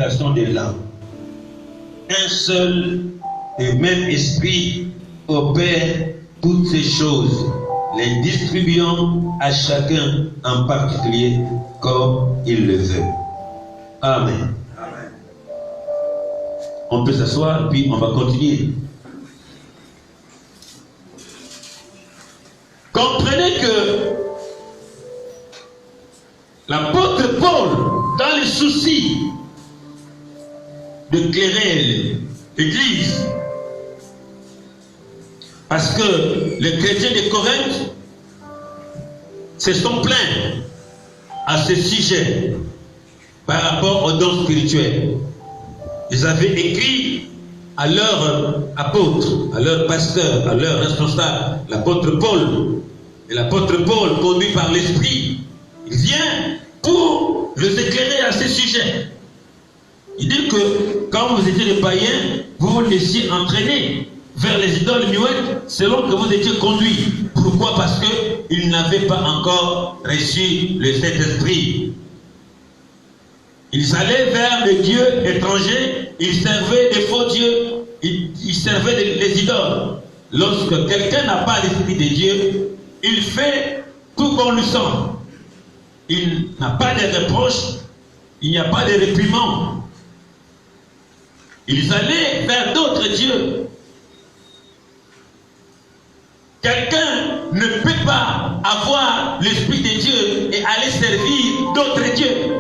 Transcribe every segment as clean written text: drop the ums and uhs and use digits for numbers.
habitation de l'âme. Un seul et même esprit opère toutes ces choses, les distribuant à chacun en particulier comme il le veut. Amen. Amen. On peut s'asseoir, puis on va continuer. Comprenez que l'apôtre Paul, dans les soucis de clairer l'Église, parce que les chrétiens de Corinthe se sont plaints à ce sujet par rapport aux dons spirituels. Ils avaient écrit à leur apôtre, à leur pasteur, à leur responsable, l'apôtre Paul. Et l'apôtre Paul, conduit par l'Esprit, il vient pour les éclairer à ce sujet. Il dit que quand vous étiez des païens, vous vous laissiez entraîner vers les idoles muettes selon que vous étiez conduits. Pourquoi? Parce qu'ils n'avaient pas encore reçu le Saint-Esprit. Ils allaient vers les dieux étrangers, ils servaient des faux dieux, ils servaient des idoles. Lorsque quelqu'un n'a pas l'Esprit de Dieu, il fait tout comme le sang. Il n'a pas de reproches, il n'y a pas de réprimand. Ils allaient vers d'autres dieux. Quelqu'un ne peut pas avoir l'Esprit de Dieu et aller servir d'autres dieux.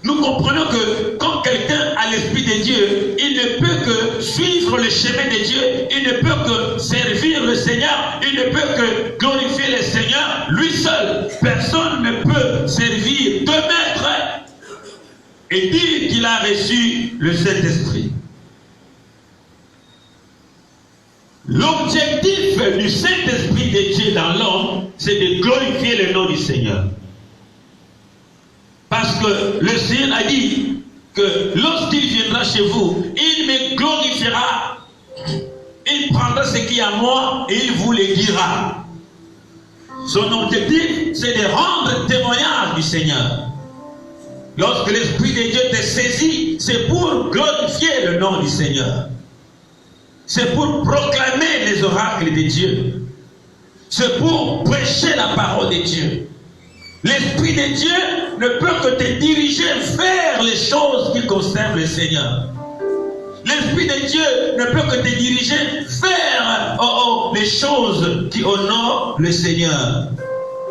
Nous comprenons que quand quelqu'un a l'Esprit de Dieu, il ne peut que suivre le chemin de Dieu, il ne peut que servir le Seigneur, il ne peut que glorifier le Seigneur lui seul. Personne ne peut servir deux maîtres et dire qu'il a reçu le Saint-Esprit. L'objectif du Saint-Esprit de Dieu dans l'homme, c'est de glorifier le nom du Seigneur. Parce que le Seigneur a dit que lorsqu'il viendra chez vous, il me glorifiera. Il prendra ce qui est à moi et il vous le dira. Son objectif, c'est de rendre témoignage du Seigneur. Lorsque l'Esprit de Dieu te saisit, c'est pour glorifier le nom du Seigneur. C'est pour proclamer les oracles de Dieu. C'est pour prêcher la parole de Dieu. L'Esprit de Dieu ne peut que te diriger vers les choses qui concernent le Seigneur. L'Esprit de Dieu ne peut que te diriger vers les choses qui honorent le Seigneur.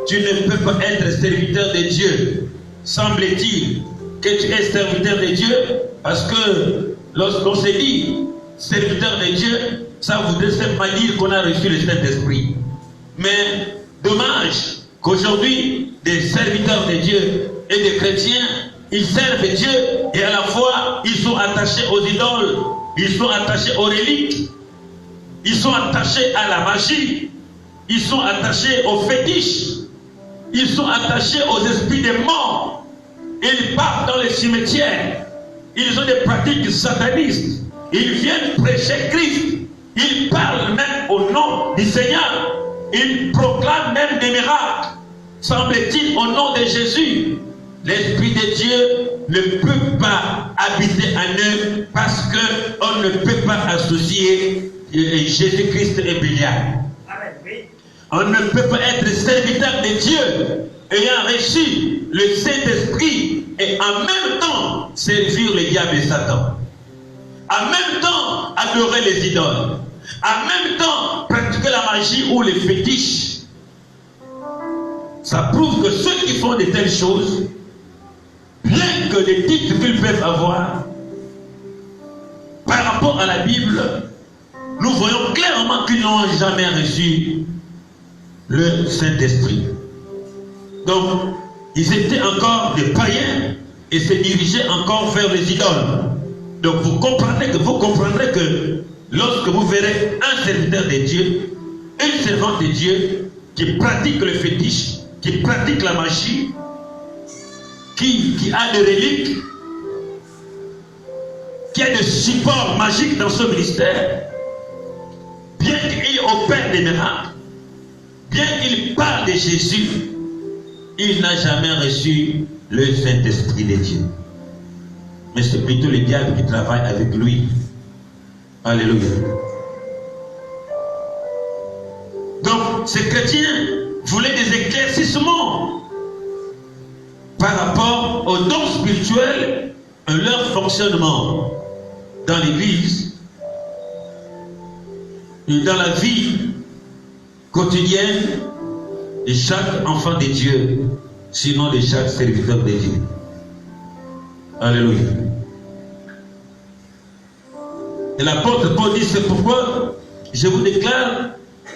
Tu ne peux pas être serviteur de Dieu. Semble-t-il que tu es serviteur de Dieu parce que lorsqu'on se dit serviteur de Dieu, ça voudrait simplement dire qu'on a reçu le Saint-Esprit. Mais dommage qu'aujourd'hui, des serviteurs de Dieu et des chrétiens, ils servent Dieu et à la fois, ils sont attachés aux idoles, ils sont attachés aux reliques, ils sont attachés à la magie, ils sont attachés aux fétiches, ils sont attachés aux esprits des morts. Ils partent dans les cimetières, ils ont des pratiques satanistes, ils viennent prêcher Christ, ils parlent même au nom du Seigneur, ils proclament même des miracles. Semble-t-il au nom de Jésus, l'Esprit de Dieu ne peut pas habiter en eux parce qu'on ne peut pas associer Jésus-Christ et Bélial. On ne peut pas être serviteur de Dieu ayant reçu le Saint-Esprit et en même temps servir le diable et Satan. En même temps adorer les idoles. En même temps pratiquer la magie ou les fétiches. Ça prouve que ceux qui font de telles choses, bien que les titres qu'ils peuvent avoir, par rapport à la Bible, nous voyons clairement qu'ils n'ont jamais reçu le Saint-Esprit. Donc, ils étaient encore des païens et se dirigeaient encore vers les idoles. Donc, vous comprendrez que lorsque vous verrez un serviteur de Dieu, une servante de Dieu qui pratique le fétiche, qui pratique la magie, qui a des reliques, qui a des supports magiques dans ce ministère, bien qu'il opère des miracles, bien qu'il parle de Jésus, il n'a jamais reçu le Saint-Esprit de Dieu. mais c'est plutôt le diable qui travaille avec lui. Alléluia. Donc, ces chrétiens voulaient des éclaircissements par rapport aux dons spirituels et leur fonctionnement dans l'église et dans la vie quotidienne de chaque enfant de Dieu, sinon de chaque serviteur de Dieu. Alléluia. Et l'apôtre Paul dit, c'est pourquoi je vous déclare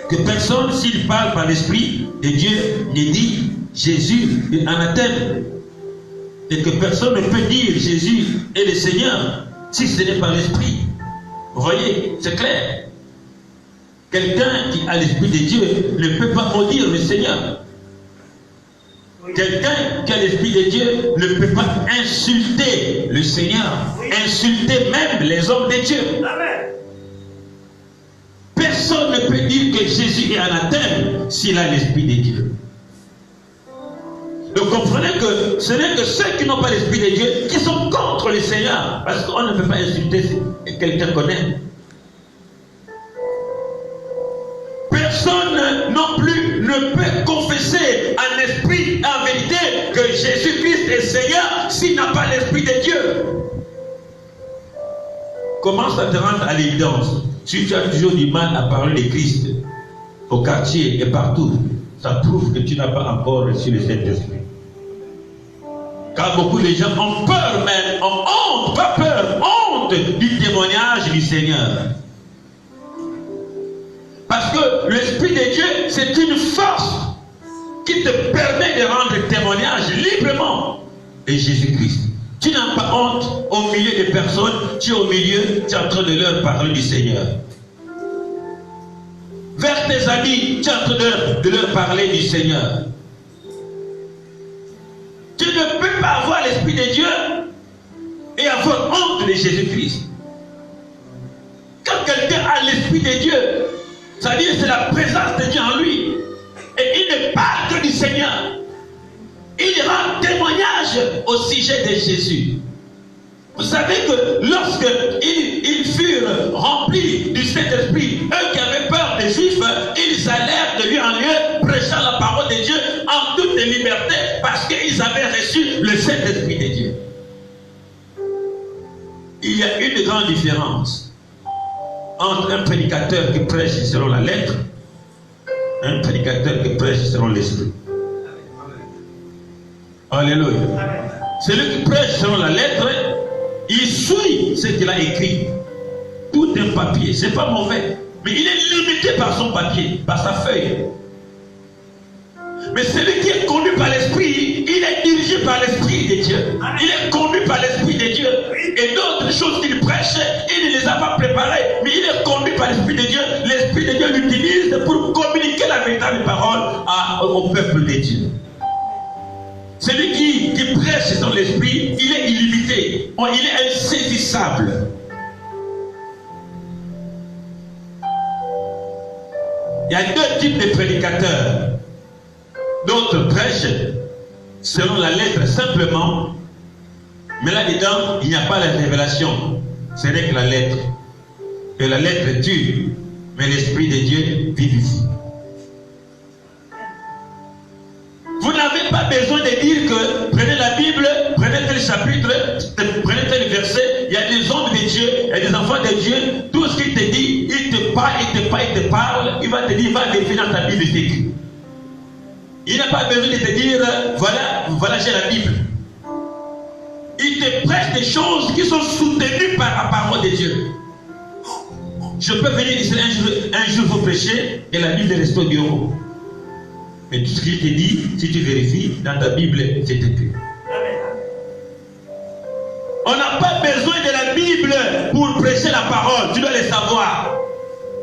que personne, s'il parle par l'Esprit de Dieu, ne dit Jésus est anathème. Et que personne ne peut dire Jésus est le Seigneur si ce n'est pas l'Esprit. Vous voyez, c'est clair. Quelqu'un qui a l'Esprit de Dieu ne peut pas maudire le Seigneur. Quelqu'un qui a l'Esprit de Dieu ne peut pas insulter le Seigneur, insulter même les hommes de Dieu. Personne ne peut dire que Jésus est anathème s'il a l'Esprit de Dieu. Donc comprenez que ce n'est que ceux qui n'ont pas l'Esprit de Dieu qui sont contre le Seigneur, parce qu'on ne peut pas insulter quelqu'un qu'on aime. Personne non plus ne peut confesser en esprit, en vérité, que Jésus-Christ est Seigneur s'il n'a pas l'Esprit de Dieu. Comment ça te rend à l'évidence? Si tu as toujours du mal à parler de Christ au quartier et partout, ça prouve que tu n'as pas encore reçu le Saint-Esprit. Car beaucoup de gens ont peur même, ont honte, pas peur, honte du témoignage du Seigneur. Parce que l'Esprit de Dieu, c'est une force qui te permet de rendre témoignage librement de Jésus-Christ. Tu n'as pas honte au milieu des personnes, tu es au milieu, tu es en train de leur parler du Seigneur. Vers tes amis, tu es en train de leur parler du Seigneur. Tu ne peux pas avoir l'Esprit de Dieu et avoir honte de Jésus-Christ. Quand quelqu'un a l'Esprit de Dieu, c'est-à-dire c'est la présence de Dieu en lui, et il ne parle que du Seigneur. Il rend témoignage au sujet de Jésus. Vous savez que lorsqu'ils furent remplis du Saint-Esprit, eux qui avaient peur des Juifs, ils allèrent de lieu en lieu prêchant la parole de Dieu en toute liberté parce qu'ils avaient reçu le Saint-Esprit de Dieu. Il y a une grande différence entre un prédicateur qui prêche selon la lettre et un prédicateur qui prêche selon l'Esprit. Alléluia. Celui qui prêche selon la lettre, il suit ce qu'il a écrit. Tout un papier, c'est pas mauvais, mais il est limité par son papier, par sa feuille. Mais celui qui est conduit par l'Esprit, il est dirigé par l'Esprit de Dieu. Il est conduit par l'Esprit de Dieu. Et d'autres choses qu'il prêche, il ne les a pas préparées, mais il est conduit par l'Esprit de Dieu. L'Esprit de Dieu l'utilise pour communiquer la véritable parole au peuple de Dieu. Celui qui prêche dans l'Esprit, il est illimité. Il est insaisissable. Il y a deux types de prédicateurs. D'autres prêchent selon la lettre simplement, mais là-dedans, il n'y a pas la révélation. Ce n'est que la lettre. Et la lettre tue, mais l'Esprit de Dieu vivifie. Vous n'avez pas besoin de dire que prenez la Bible, prenez tel chapitre, prenez tel verset. Il y a des hommes de Dieu, il y a des enfants de Dieu. Tout ce qu'il te dit, il te parle, il te parle. Il va te dire, va vérifier dans ta Bible, c'est écrit. Il n'a pas besoin de te dire, voilà j'ai la Bible. Il te prêche des choses qui sont soutenues par la parole de Dieu. Je peux venir ici un jour vous prêcher et la Bible reste au bureau. Mais tout ce qu'il te dit, si tu vérifies dans ta Bible, c'est écrit. On n'a pas besoin de la Bible pour prêcher la parole. Tu dois le savoir.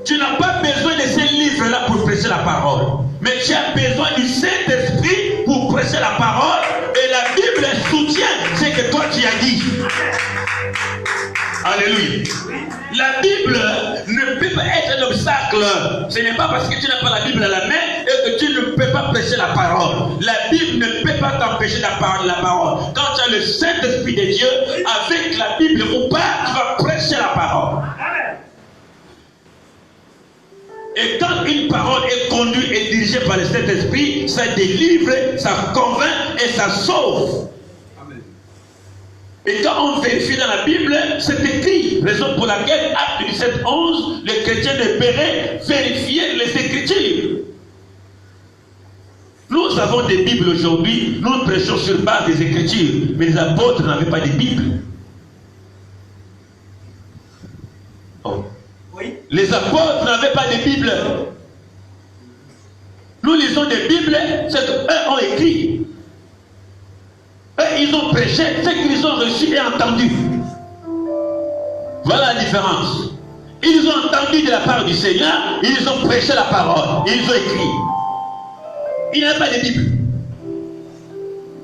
Tu n'as pas besoin de ces livres-là pour prêcher la parole. Mais tu as besoin du Saint-Esprit pour prêcher la parole. Et la Bible soutient ce que toi tu as dit. Alléluia. La Bible ne peut pas être un obstacle. Ce n'est pas parce que tu n'as pas la Bible à la main et que tu ne peux pas prêcher la parole. La Bible ne peut pas t'empêcher de parler la parole. Quand tu as le Saint-Esprit de Dieu, avec la Bible ou pas, tu vas prêcher la parole. Et quand une parole est conduite et dirigée par le Saint-Esprit, ça délivre, ça convainc et ça sauve. Et quand on vérifie dans la Bible, c'est écrit. Raison pour laquelle, Acte 17:11, les chrétiens de Béret vérifiaient les Écritures. Nous avons des Bibles aujourd'hui, nous prêchons sur base des Écritures, mais les apôtres n'avaient pas de Bible. Oh. Oui. Les apôtres n'avaient pas de Bible. Nous lisons des Bibles, c'est qu'eux ont écrit. Eux, ils ont prêché ce qu'ils ont reçu et entendu. Voilà la différence. Ils ont entendu de la part du Seigneur, ils ont prêché la parole, ils ont écrit. Il n'y a pas de Bible.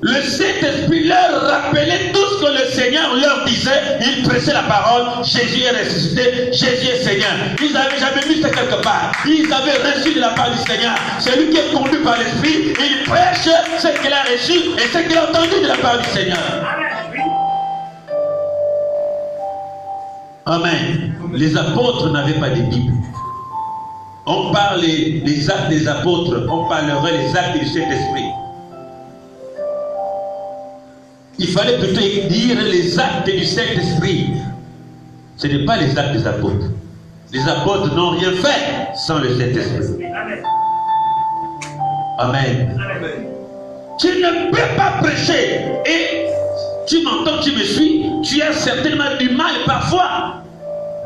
Le Saint-Esprit leur rappelait tout ce que le Seigneur leur disait. Ils prêchaient la parole. Jésus est ressuscité, Jésus est Seigneur. Ils n'avaient jamais vu ça quelque part. Ils avaient reçu de la part du Seigneur. C'est lui qui est conduit par l'Esprit. Il prêche ce qu'il a reçu et ce qu'il a entendu de la part du Seigneur. Amen. Les apôtres n'avaient pas de Bible. On parle des actes des apôtres, on parlerait des actes du Saint-Esprit. Il fallait plutôt dire les actes du Saint-Esprit. Ce n'est pas les actes des apôtres. Les apôtres n'ont rien fait sans le Saint-Esprit. Amen. Amen. Tu ne peux pas prêcher. Et tu m'entends, tu me suis. Tu as certainement du mal parfois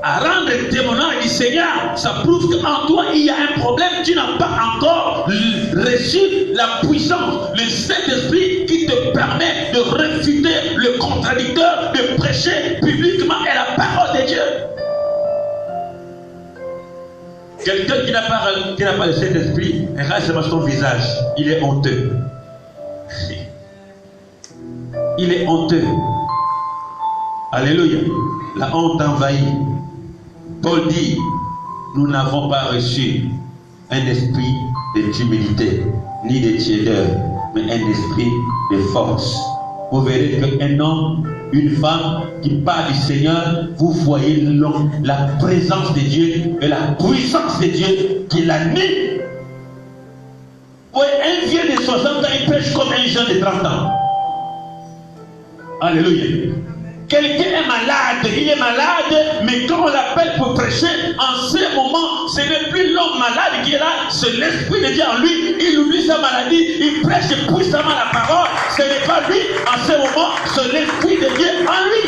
à rendre témoignage du Seigneur. Ça prouve qu'en toi il y a un problème. Tu n'as pas encore reçu la puissance, le Saint-Esprit qui te permet de réfuter le contradicteur, de prêcher publiquement et la parole de Dieu. Quelqu'un qui n'a pas le Saint-Esprit, regarde seulement son visage. Il est honteux. Il est honteux. Alléluia. La honte envahit. Paul dit, nous n'avons pas reçu un esprit de timidité, ni de tiédeur, mais un esprit de force. Vous verrez qu'un homme, une femme qui parle du Seigneur, vous voyez la présence de Dieu et la puissance de Dieu qui l'anime. Oui, un vieux de 60 ans, il prêche comme un jeune de 30 ans. Alléluia. Quelqu'un est malade, il est malade, mais quand on l'appelle pour prêcher, en ce moment, ce n'est plus l'homme malade qui est là, c'est l'Esprit de Dieu en lui. Il oublie sa maladie, il prêche puissamment la parole. Ce n'est pas lui, en ce moment, c'est l'Esprit de Dieu en lui.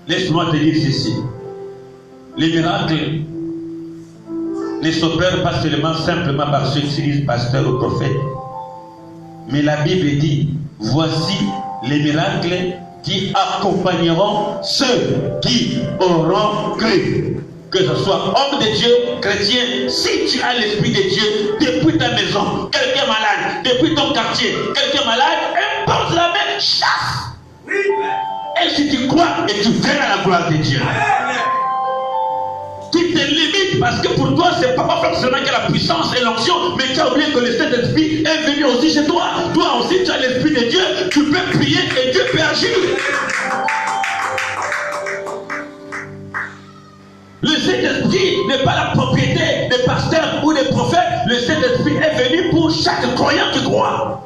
Laisse-moi te dire ceci. Les miracles ne s'opèrent pas seulement simplement par ceux qui se disent pasteur ou prophète. Mais la Bible dit, voici les miracles qui accompagneront ceux qui auront cru. Que ce soit homme de Dieu, chrétien, si tu as l'Esprit de Dieu, depuis ta maison, quelqu'un malade, depuis ton quartier, quelqu'un malade, impose la main, chasse. Et si tu crois, et tu verras la gloire de Dieu. Tu te limites parce que pour toi, c'est pas forcément qu'il y a la puissance et l'onction, mais tu as oublié que le Saint-Esprit est venu aussi chez toi. Toi aussi, tu as l'Esprit de Dieu, tu peux prier et Dieu peut agir. Le Saint-Esprit n'est pas la propriété des pasteurs ou des prophètes. Le Saint-Esprit est venu pour chaque croyant qui croit.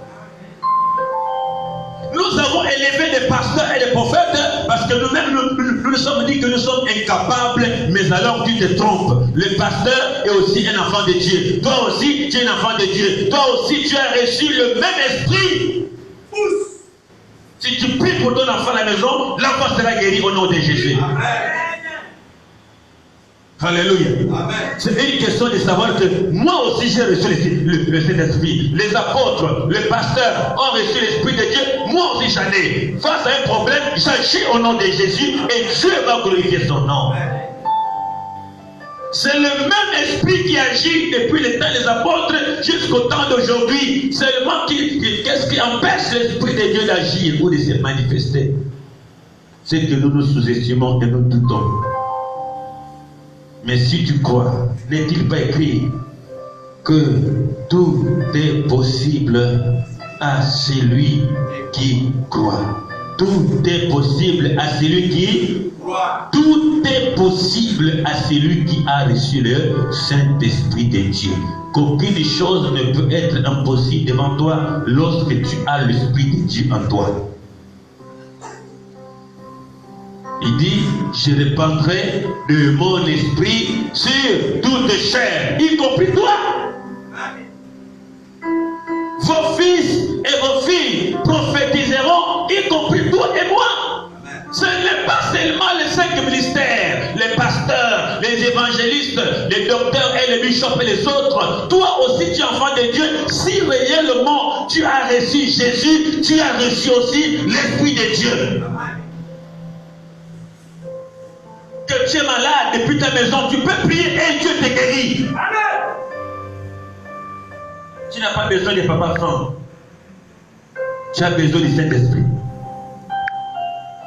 Nous avons élevé des pasteurs et des prophètes parce que nous-mêmes, nous nous sommes dit que nous sommes incapables, mais alors tu te trompes. Le pasteur est aussi un enfant de Dieu. Toi aussi, tu es un enfant de Dieu. Toi aussi, tu as reçu le même esprit. Si tu pries pour ton enfant à la maison, l'enfant sera guéri au nom de Jésus. Amen. Alléluia. C'est une question de savoir que moi aussi j'ai reçu le Saint-Esprit. Les apôtres, les pasteurs ont reçu l'Esprit de Dieu. Moi aussi j'en ai. Face à un problème, j'agis au nom de Jésus et Dieu va glorifier son nom. C'est le même esprit qui agit depuis le temps des apôtres jusqu'au temps d'aujourd'hui. Seulement qu'est-ce qui empêche l'Esprit de Dieu d'agir ou de se manifester? c'est que nous nous sous-estimons et nous doutons. Mais si tu crois, n'est-il pas écrit que tout est possible à celui qui croit? Tout est possible à celui qui croit. Tout est possible à celui qui a reçu le Saint-Esprit de Dieu. Qu'aucune chose ne peut être impossible devant toi lorsque tu as l'Esprit de Dieu en toi. Il dit, je répandrai de mon esprit sur toute chair, y compris toi. Vos fils et vos filles prophétiseront, y compris toi et moi. Ce n'est pas seulement les 5 ministères, les pasteurs, les évangélistes, les docteurs et les bishops et les autres. Toi aussi tu es enfant de Dieu. Si réellement tu as reçu Jésus, tu as reçu aussi l'Esprit de Dieu. Que tu es malade depuis ta maison, tu peux prier et Dieu te guérit. Amen. Tu n'as pas besoin de papa franc. Tu as besoin du Saint-Esprit.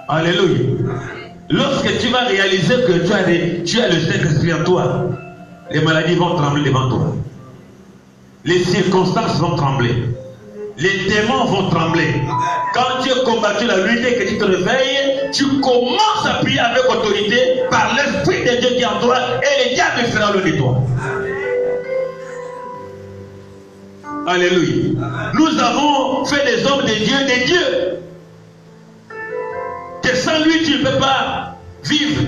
Alléluia. Lorsque tu vas réaliser que tu as le Saint-Esprit en toi, les maladies vont trembler devant toi. Les circonstances vont trembler. Les démons vont trembler. Quand tu as combattu la nuit et que tu te réveilles, tu commences à prier avec autorité par l'Esprit de Dieu qui est en toi et les diables feront le de toi. Alléluia. Nous avons fait des hommes de Dieu, des dieux. Que sans lui tu ne peux pas vivre.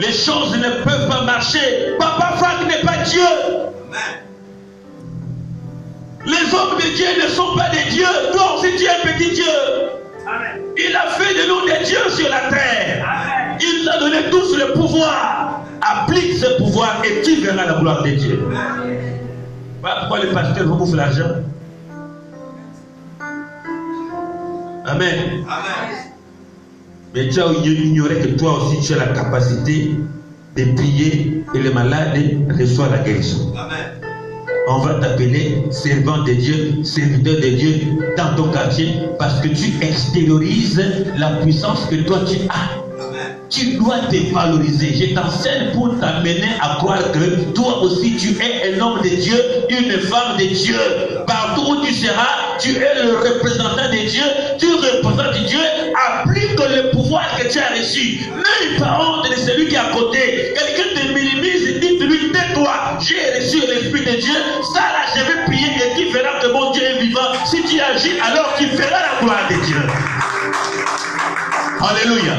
Les choses ne peuvent pas marcher. Papa Franck n'est pas Dieu. Les hommes de Dieu ne sont pas des dieux. Toi aussi tu es un petit Dieu. Amen. Il a fait de nous des dieux sur la terre. Amen. Il nous a donné tous le pouvoir. Applique ce pouvoir et tu verras la gloire de Dieu. Voilà pourquoi les pasteurs vous bouffent l'argent. Amen. Amen. Mais tu as ignoré que toi aussi tu as la capacité de prier et le malade reçoit la guérison. Amen. On va t'appeler servant de Dieu, serviteur de Dieu dans ton quartier parce que tu extériorises la puissance que toi tu as. Amen. Tu dois te valoriser. Je t'enseigne pour t'amener à croire que toi aussi tu es un homme de Dieu, une femme de Dieu. Partout où tu seras, tu es le représentant de Dieu, tu représentes Dieu, applique le pouvoir que tu as reçu. N'aie pas honte de celui qui est à côté. Quelqu'un te minimise, dites-lui, tais-toi, j'ai reçu l'Esprit de Dieu, ça là je vais prier et tu verras que mon Dieu est vivant. Si tu agis, alors tu verras la gloire de Dieu. Alléluia.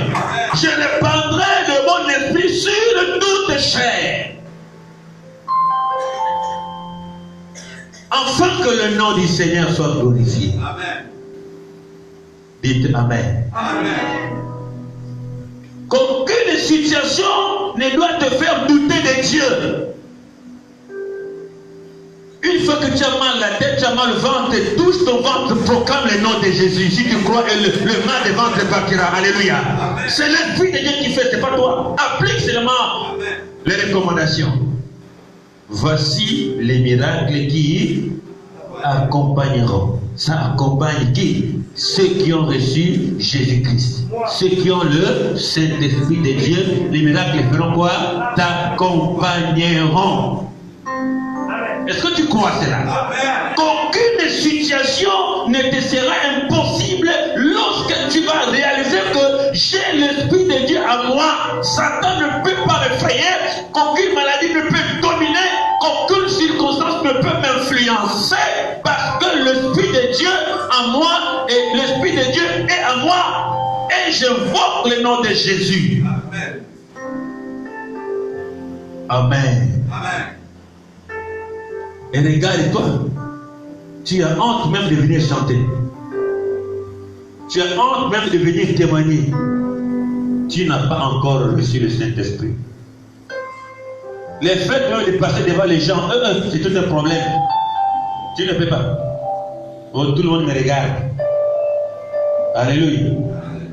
Je répandrai de mon esprit sur toute chair. Afin que le nom du Seigneur soit glorifié. Amen. Dites Amen. Amen. Qu'aucune situation ne doit te faire douter de Dieu. Une fois que tu as mal la tête, tu as mal le ventre, touche ton ventre, proclame le nom de Jésus. Si tu crois, le mal de ventre partira. Alléluia. C'est l'Esprit de Dieu qui fait, c'est pas toi. Applique seulement les recommandations. Voici les miracles qui accompagneront. Ça accompagne qui? Ceux qui ont reçu Jésus-Christ. Ceux qui ont le Saint-Esprit de Dieu. Les miracles feront quoi? T'accompagneront. Est-ce que tu crois cela? Qu'aucune situation ne te sera impossible lorsque tu vas réaliser que j'ai l'Esprit de Dieu à moi. Satan ne peut pas m'effrayer, qu'aucune maladie ne peut dominer, qu'aucune circonstance ne peut m'influencer parce que l'Esprit de Dieu en moi et l'Esprit de Dieu est en moi et j'invoque le nom de Jésus. Amen. Amen. Et regarde-toi, tu as honte même de venir chanter. Tu as honte même de venir témoigner. Tu n'as pas encore reçu le Saint-Esprit. Les faits de passer devant les gens, c'est tout un problème. Tu ne peux pas. Oh, tout le monde me regarde. Alléluia.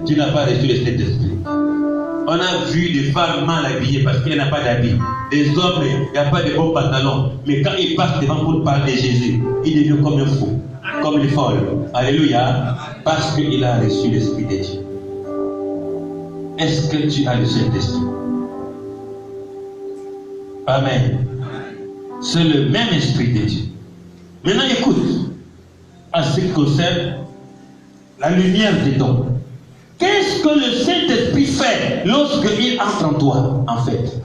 Tu n'as pas reçu le Saint-Esprit. On a vu des femmes mal habillées parce qu'il n'y a pas d'habits. Des hommes, il n'y a pas de bons pantalons. Mais quand ils passent devant pour parler de Jésus, ils deviennent comme un fou, comme une folle. Alléluia. Parce qu'il a reçu l'Esprit de Dieu. est-ce que tu as le Saint-Esprit? Amen. C'est le même Esprit de Dieu. Maintenant, écoute, en ce qui concerne la lumière des dons. Qu'est-ce que le Saint-Esprit fait lorsqu'il entre en toi, en fait?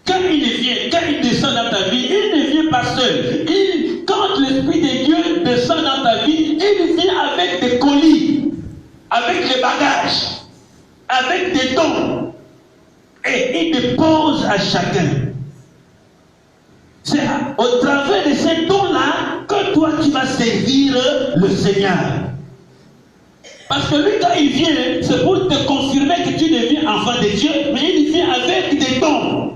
Quand il vient, quand il descend dans ta vie, il ne vient pas seul. Quand l'Esprit de Dieu descend dans ta vie, il vient avec des colis, avec les bagages, avec des dons. Et il dépose à chacun. C'est au travers de ces dons-là que toi tu vas servir le Seigneur. Parce que lui, quand il vient, c'est pour te confirmer que tu deviens enfant de Dieu, mais il vient avec des dons.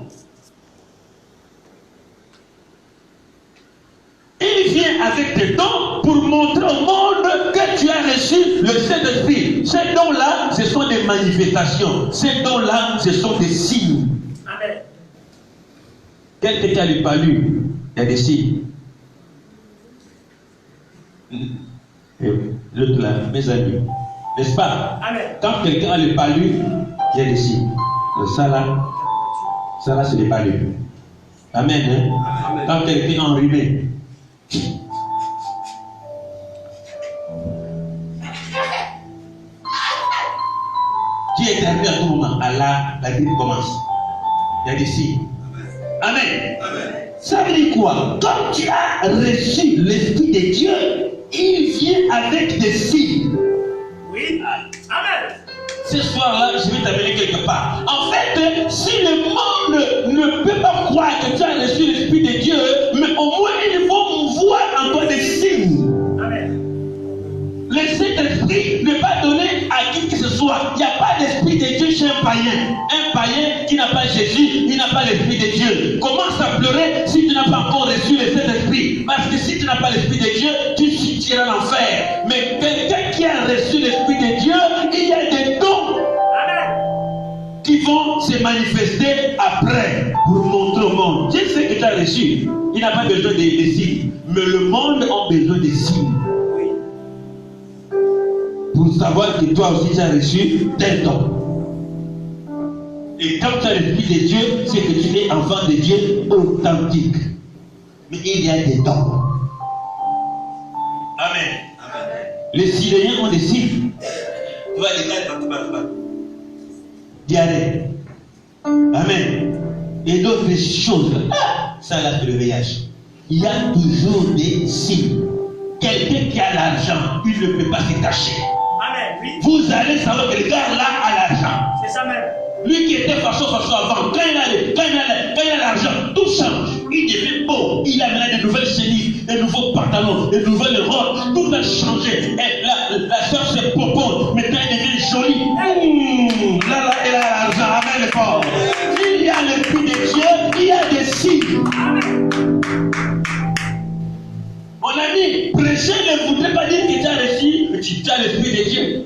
Il vient avec des dons pour montrer au monde que tu as reçu le Saint-Esprit. Ces dons-là, ce sont des manifestations. Ces dons-là, ce sont des signes. Amen. Quelqu'un qui a lu pas lu, il y a des signes. L'autre là, mes amis, n'est-ce pas? Amen. Quand quelqu'un a le palu, il y a des signes. Ça là, c'est le palu. Amen. Hein? Amen. Quand quelqu'un est enrhumé, qui éternue à tout moment, Allah, la grippe commence. Il y a des signes. Amen. Amen. Ça veut dire quoi? Quand tu as reçu l'Esprit de Dieu, il vient avec des signes. Oui. Amen. Ce soir-là, je vais t'amener quelque part. En fait, si le monde ne peut pas croire que tu as reçu l'Esprit de Dieu, mais au moins il faut voir en toi des signes. Amen. Le Saint-Esprit ne va donner à qui que ce soit. Il n'y a pas d'Esprit de Dieu chez un païen. Un païen qui n'a pas Jésus, il n'a pas l'Esprit de Dieu. Commence à pleurer si tu n'as pas encore reçu le Saint-Esprit. Parce que si tu n'as pas l'Esprit de Dieu, tu sortiras l'enfer. Mais quelqu'un qui a reçu l'Esprit de Dieu, il y a des dons qui vont se manifester après pour montrer au monde. Dieu sait que tu as reçu. Il n'a pas besoin de signes. Mais le monde a besoin de signes. Pour savoir que toi aussi tu as reçu tel don. Et quand tu as l'Esprit de Dieu, c'est que tu es enfant de Dieu authentique. Mais il y a des dons. Amen. Amen. Les Syriens ont des signes. Tu vois les gars partout. Diarrhée. Amen. Et d'autres choses. Ça là, c'est le VIH. Il y a toujours des signes. Quelqu'un qui a l'argent, il ne peut pas se cacher. Amen. Oui. Vous allez savoir que le gars là a l'argent. C'est ça même. Lui qui était façon avant, quand il a l'argent, tout change. Il devient beau. Il a maintenant de nouvelles chemises, de nouveaux pantalons, de nouvelles robes. Tout a changé. Et la soeur se poponne. Maintenant, elle devient jolie. Là, elle a l'argent. Amen, les pauvres. Il y a l'Esprit de Dieu, il y a des signes. Mon ami, prêcher ne voudrait pas dire que tu as reçu, mais tu as l'Esprit de Dieu.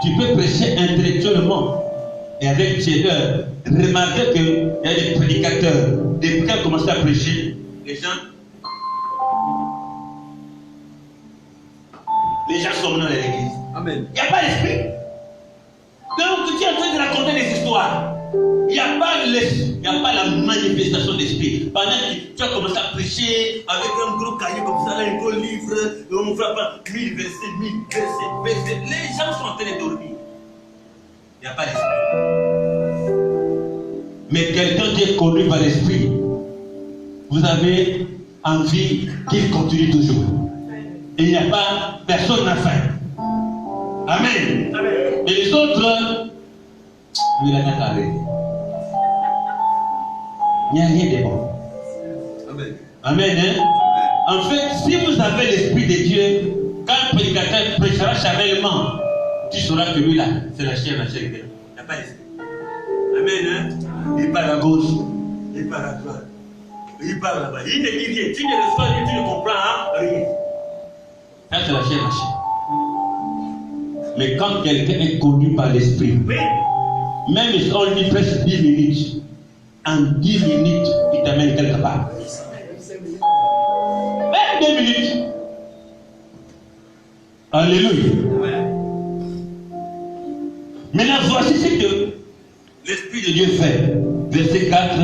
Tu peux prêcher intellectuellement et avec tiédeur. Remarquez qu'il y a des prédicateurs. Depuis qu'ils ont commencé à prêcher, les gens sont venus dans l'église. Amen. Il n'y a pas d'esprit. Donc tu es en train de raconter des histoires. Il n'y a pas la manifestation d'esprit. Pendant que tu as commencé à prêcher avec un gros cahier comme ça, un gros livre, on ne fait pas 1000 versets. Les gens sont en train de dormir. Il n'y a pas d'esprit. Mais quelqu'un qui est connu par l'esprit, vous avez envie qu'il continue toujours. Et il n'y a pas, personne n'a faim. Amen. Amen. Et les autres, il a qu'à arrêter. Il n'y a rien de bon. Amen. Amen. Hein? En fait, si vous avez l'Esprit de Dieu, quand un prédicateur prêchera charnellement, tu sauras que lui là, c'est la chair. Il n'y a pas d'esprit. Amen. Hein? Il parle à gauche, il parle à droite, il parle là-bas. Il ne dit rien. Tu ne reçois rien, tu ne comprends rien. Ça, c'est la chair. Mais quand quelqu'un est conduit par l'Esprit, oui, même si on lui presse 10 minutes, en 10 minutes, il t'amène quelque part. Même 2 minutes. Alléluia. Maintenant, voici ce que l'Esprit de Dieu fait. Verset 4,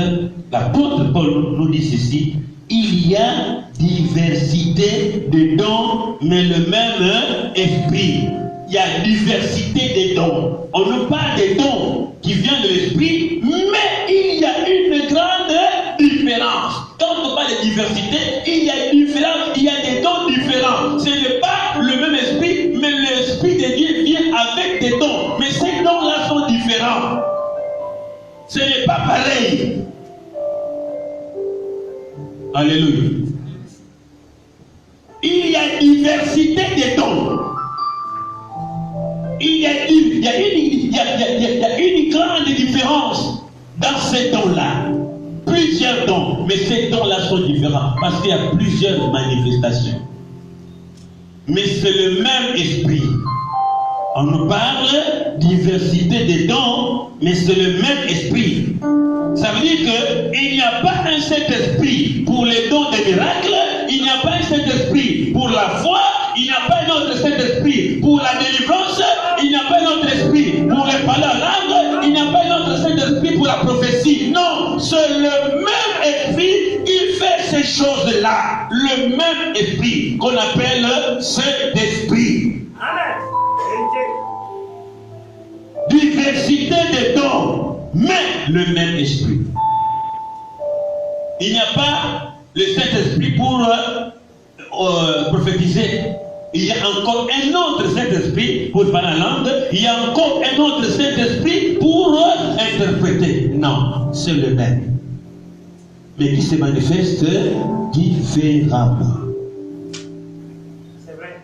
l'apôtre Paul nous dit ceci. Il y a diversité de dons, mais le même esprit. Il y a diversité des dons. On ne parle des dons qui viennent de l'esprit, mais il y a une grande différence. Quand on parle de diversité, il y a une différence, il y a des dons différents. Ce n'est pas le même esprit, mais l'esprit de Dieu vient avec des dons. Mais ces dons-là sont différents. Ce n'est pas pareil. Alléluia. Il y a diversité des dons. Il y a une grande différence dans ces dons-là. Plusieurs dons, mais ces dons-là sont différents parce qu'il y a plusieurs manifestations. Mais c'est le même esprit. On nous parle diversité des dons, mais c'est le même esprit. Ça veut dire qu'il n'y a pas un seul esprit pour les dons des miracles, il n'y a pas un seul esprit pour la foi, il n'y a pas un autre Saint-Esprit pour la délivrance, il n'y a pas un autre esprit pour les paroles en langue, il n'y a pas un autre Saint-Esprit pour la prophétie. Non, c'est le même esprit qui fait ces choses-là. Le même esprit qu'on appelle Saint-Esprit. Amen. Diversité des dons, mais le même esprit. Il n'y a pas le Saint-Esprit pour prophétiser. Il y a encore un autre Saint-Esprit pour parler la langue. Il y a encore un autre Saint-Esprit pour interpréter. Non, c'est le même. Mais qui se manifeste différemment. C'est vrai.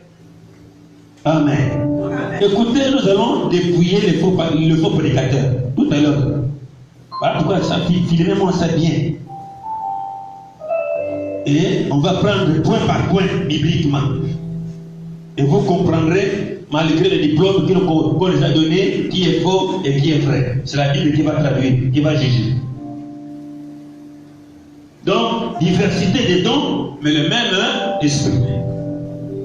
Amen. Écoutez, nous allons dépouiller le faux prédicateur tout à l'heure. Voilà pourquoi ça, filmez-moi ça bien. Et on va prendre point par point, bibliquement. Et vous comprendrez, malgré le diplôme qu'on les a donné, qui est faux et qui est vrai. C'est la Bible qui va traduire, qui va juger. Donc, diversité des dons, mais le même esprit.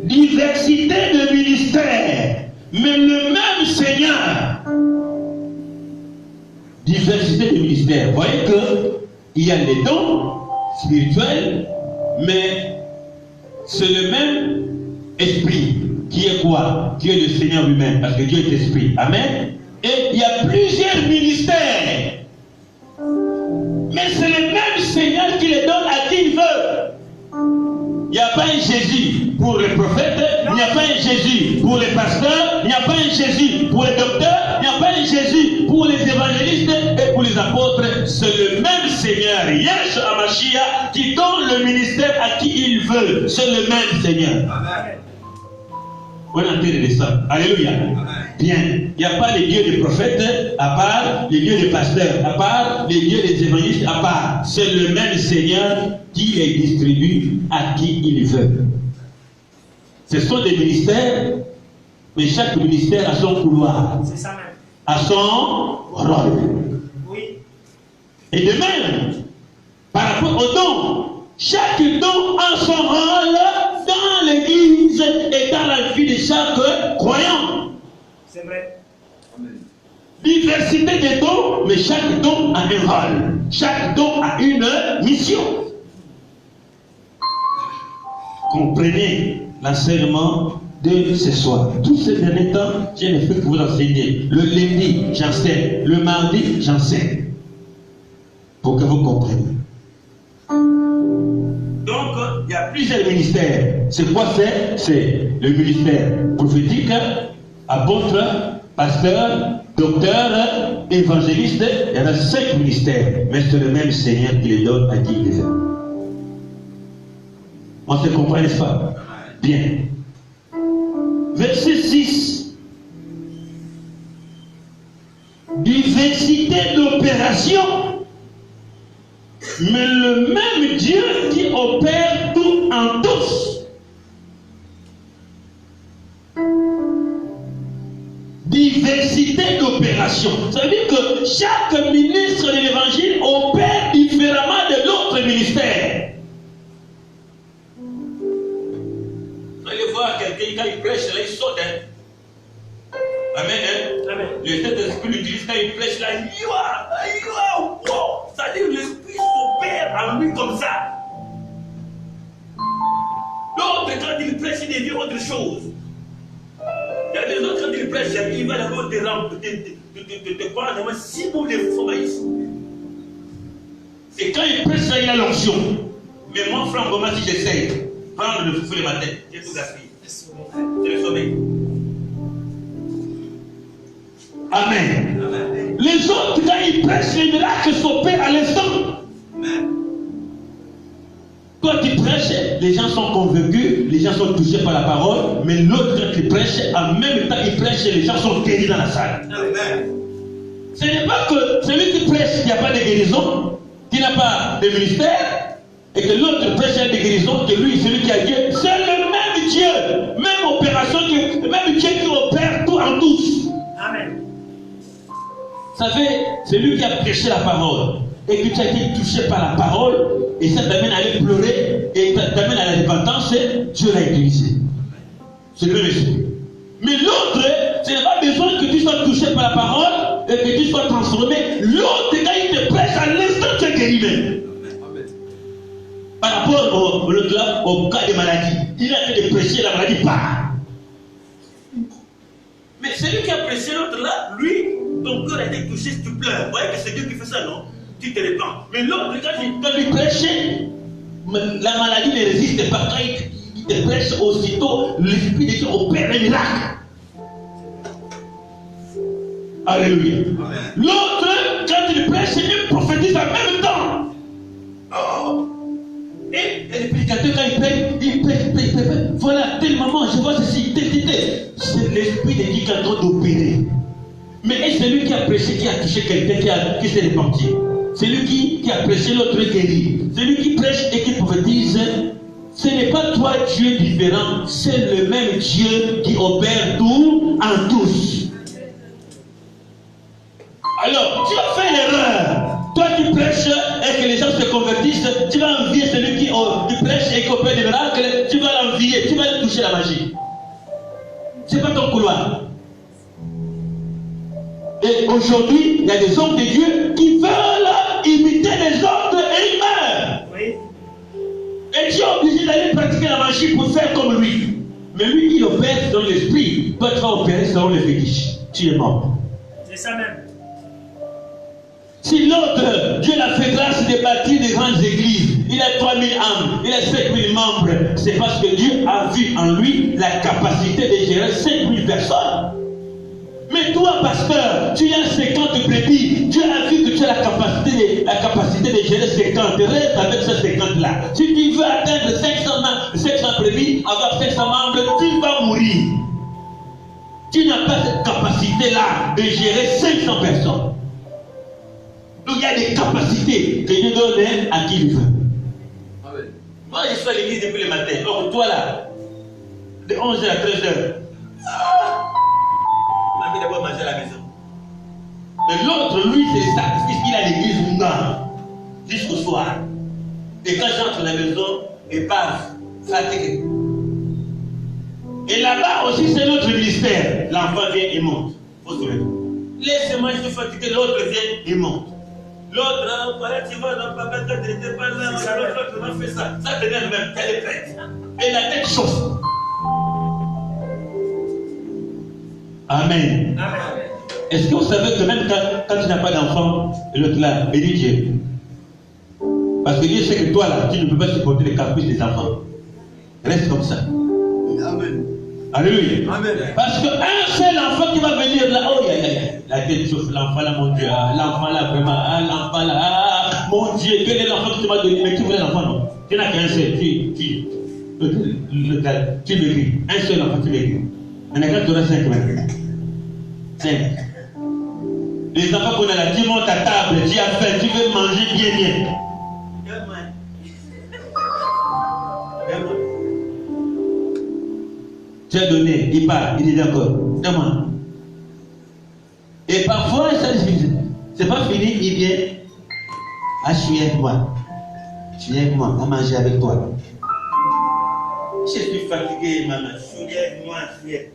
Diversité de ministères, mais le même Seigneur. Diversité de ministères. Vous voyez qu'il y a les dons spirituels, mais c'est le même esprit. Qui est quoi? Qui est le Seigneur lui-même, parce que Dieu est esprit. Amen. Et il y a plusieurs ministères. Mais c'est le même Seigneur qui les donne à qui il veut. Il n'y a pas un Jésus pour les prophètes, il n'y a pas un Jésus pour les pasteurs, il n'y a pas un Jésus pour les docteurs, il n'y a pas un Jésus pour les évangélistes et pour les apôtres. C'est le même Seigneur, Yeshua HaMashiach, qui donne le ministère à qui il veut. C'est le même Seigneur. Amen. On a entendu de ça. Alléluia. Amen. Bien. Il n'y a pas les dieux des prophètes à part, les dieux des pasteurs à part, les dieux des évangélistes à part. C'est le même Seigneur qui les distribue à qui il veut. Ce sont des ministères, mais chaque ministère a son couloir. C'est ça même. A son rôle. Oui. Et de même, par rapport aux dons, chaque don a son rôle dans l'église et dans la vie de chaque croyant. C'est vrai. Amen. Diversité des dons, mais chaque don a un rôle. Chaque don a une mission. Comprenez l'enseignement de ce soir. Tous ces derniers temps, j'ai le fait que vous enseigner. Le lundi, j'enseigne. Le mardi, j'enseigne. Pour que vous compreniez. Donc, il y a plusieurs ministères. C'est quoi c'est? C'est le ministère prophétique, apôtre, pasteur, docteur, évangéliste. Il y en a 5 ministères. Mais c'est le même Seigneur qui les donne à qui il les donne. On se comprend, n'est-ce pas? Bien. Verset 6. Diversité d'opérations, mais le même Dieu qui opère tout en tous. Diversité d'opérations. Ça veut dire que chaque ministre de l'évangile opère différemment de l'autre ministère. Vous allez voir quelqu'un, quand il prêche, là, il saute. Amen. Amen. le Saint-Esprit l'utilise quand il prêche là, wow. Ça dit l'Esprit s'opère en lui comme ça. L'autre, quand il prêche, il devient autre chose. Il y a des autres, quand il prêche, il va d'abord te prendre 6 bouts de faux maïs. C'est quand il prêche là, il a l'onction. Mais moi, Franck, comment si j'essaye prendre le fou le matin, j'ai tout gaspillé. C'est le sommeil. Amen. Amen. Les autres, quand ils prêchent, les miracles s'opèrent à l'instant. Amen. Toi, tu prêches, les gens sont convaincus, les gens sont touchés par la parole, mais l'autre, quand il prêche, en même temps qu'il prêche, les gens sont guéris dans la salle. Amen. Ce n'est pas que celui qui prêche, il n'y a pas de guérison, qui n'a pas de ministère, et que l'autre prêche des guérisons, que lui, celui qui a Dieu, c'est le même Dieu, même opération, le même Dieu qui opère tout en tous. Amen. Vous savez, c'est lui qui a prêché la parole, et que tu as été touché par la parole, et ça t'amène à aller pleurer, et t'amène à la repentance, Dieu l'a utilisé. C'est le même esprit. Mais l'autre, ce n'est pas besoin que tu sois touché par la parole, et que tu sois transformé. L'autre, quand il te prêche, à l'instant, tu es guéri même. Par rapport au cas de maladie, il a fait de prêcher, la maladie part. Mais celui qui a prêché l'autre là, lui, ton cœur a été touché, si tu pleures. Vous voyez que c'est Dieu qui fait ça, non? Tu te répands. Mais l'autre, quand il prêche, la maladie ne résiste pas. Quand il te prêche aussitôt, l'Esprit de Dieu opère un miracle. Alléluia. L'autre, quand il prêche, il prophétise en même temps. Oh. Et les prédicateurs, quand ils prêchent, voilà, tel moment, je vois ceci, tel. C'est l'Esprit de Dieu qui est en train d'opérer. Mais est-ce celui qui a prêché, qui a touché quelqu'un, qui s'est repenti? Celui qui a prêché, l'autre guéri. Celui qui prêche et qui prophétise, ce n'est pas toi Dieu différent, c'est le même Dieu qui opère tout en tous. Alors, tu as fait l'erreur. Toi qui prêches et que les gens se convertissent, tu vas envier celui qui prêche et qui opère des miracles, tu vas l'envier, tu vas lui toucher la magie. Ce n'est pas ton couloir. Et aujourd'hui, il y a des hommes de Dieu qui veulent imiter les autres et ils meurent. Oui. Et Dieu est obligé d'aller pratiquer la magie pour faire comme lui. Mais lui, il opère dans l'esprit. Toi, tu vas opérer selon les fétiches. Tu es mort. C'est ça même. Si l'autre, Dieu l'a fait grâce de bâtir des grandes églises, il a 3000 âmes, il a 5000 membres, c'est parce que Dieu a vu en lui la capacité de gérer 5000 personnes. Mais toi, pasteur, tu as 50 brebis, Dieu a vu que tu as la capacité de gérer 50, reste avec ces 50-là. Si tu veux atteindre 500 brebis, avoir 500 membres, tu vas mourir. Tu n'as pas cette capacité-là de gérer 500 personnes. Donc il y a des capacités que Dieu donne à qui il veut. Amen. Moi je suis à l'église depuis le matin. Or toi là, de 11h à 13h, on a mis d'abord manger à la maison. Mais l'autre, lui, c'est le sacrifice qu'il a à l'église jusqu'au soir. Et quand j'entre à la maison, et paf, fatigué. Et là-bas aussi, c'est notre ministère. L'enfant vient et monte. Faut se lever. Laisse-moi, je suis fatigué. L'autre vient et monte. L'autre, tu vois, non, papa, quand tu n'étais pas là, l'autre m'a fait ça. Ça te donne même, elle est prête. Et la tête chauffe. Amen. Amen. Est-ce que vous savez que même quand tu n'as pas d'enfant, l'autre là, bénis Dieu. Parce que Dieu sait que toi là, tu ne peux pas supporter les caprices des enfants. Reste comme ça. Amen. Alléluia. Amen. Parce qu'un seul enfant qui va venir là, oh, la tête chauffe, l'enfant là, mon Dieu, l'enfant là, vraiment, l'enfant là, mon Dieu, quel est l'enfant que tu m'as donné? Mais tu voulais l'enfant, non? Tu n'as qu'un seul, tu m'écris. Un seul enfant, tu m'écris. Maintenant, quand tu auras 5 maintenant. 5. Les enfants qu'on a là, tu montes à table, tu as faim, tu veux manger bien. Tu as donné, il part, il dit d'accord, demande. Et parfois, c'est pas fini, il vient. Ah, je suis avec moi. Je suis avec moi, on va manger avec toi. Je suis fatigué, maman. Je suis avec moi, je suis avec.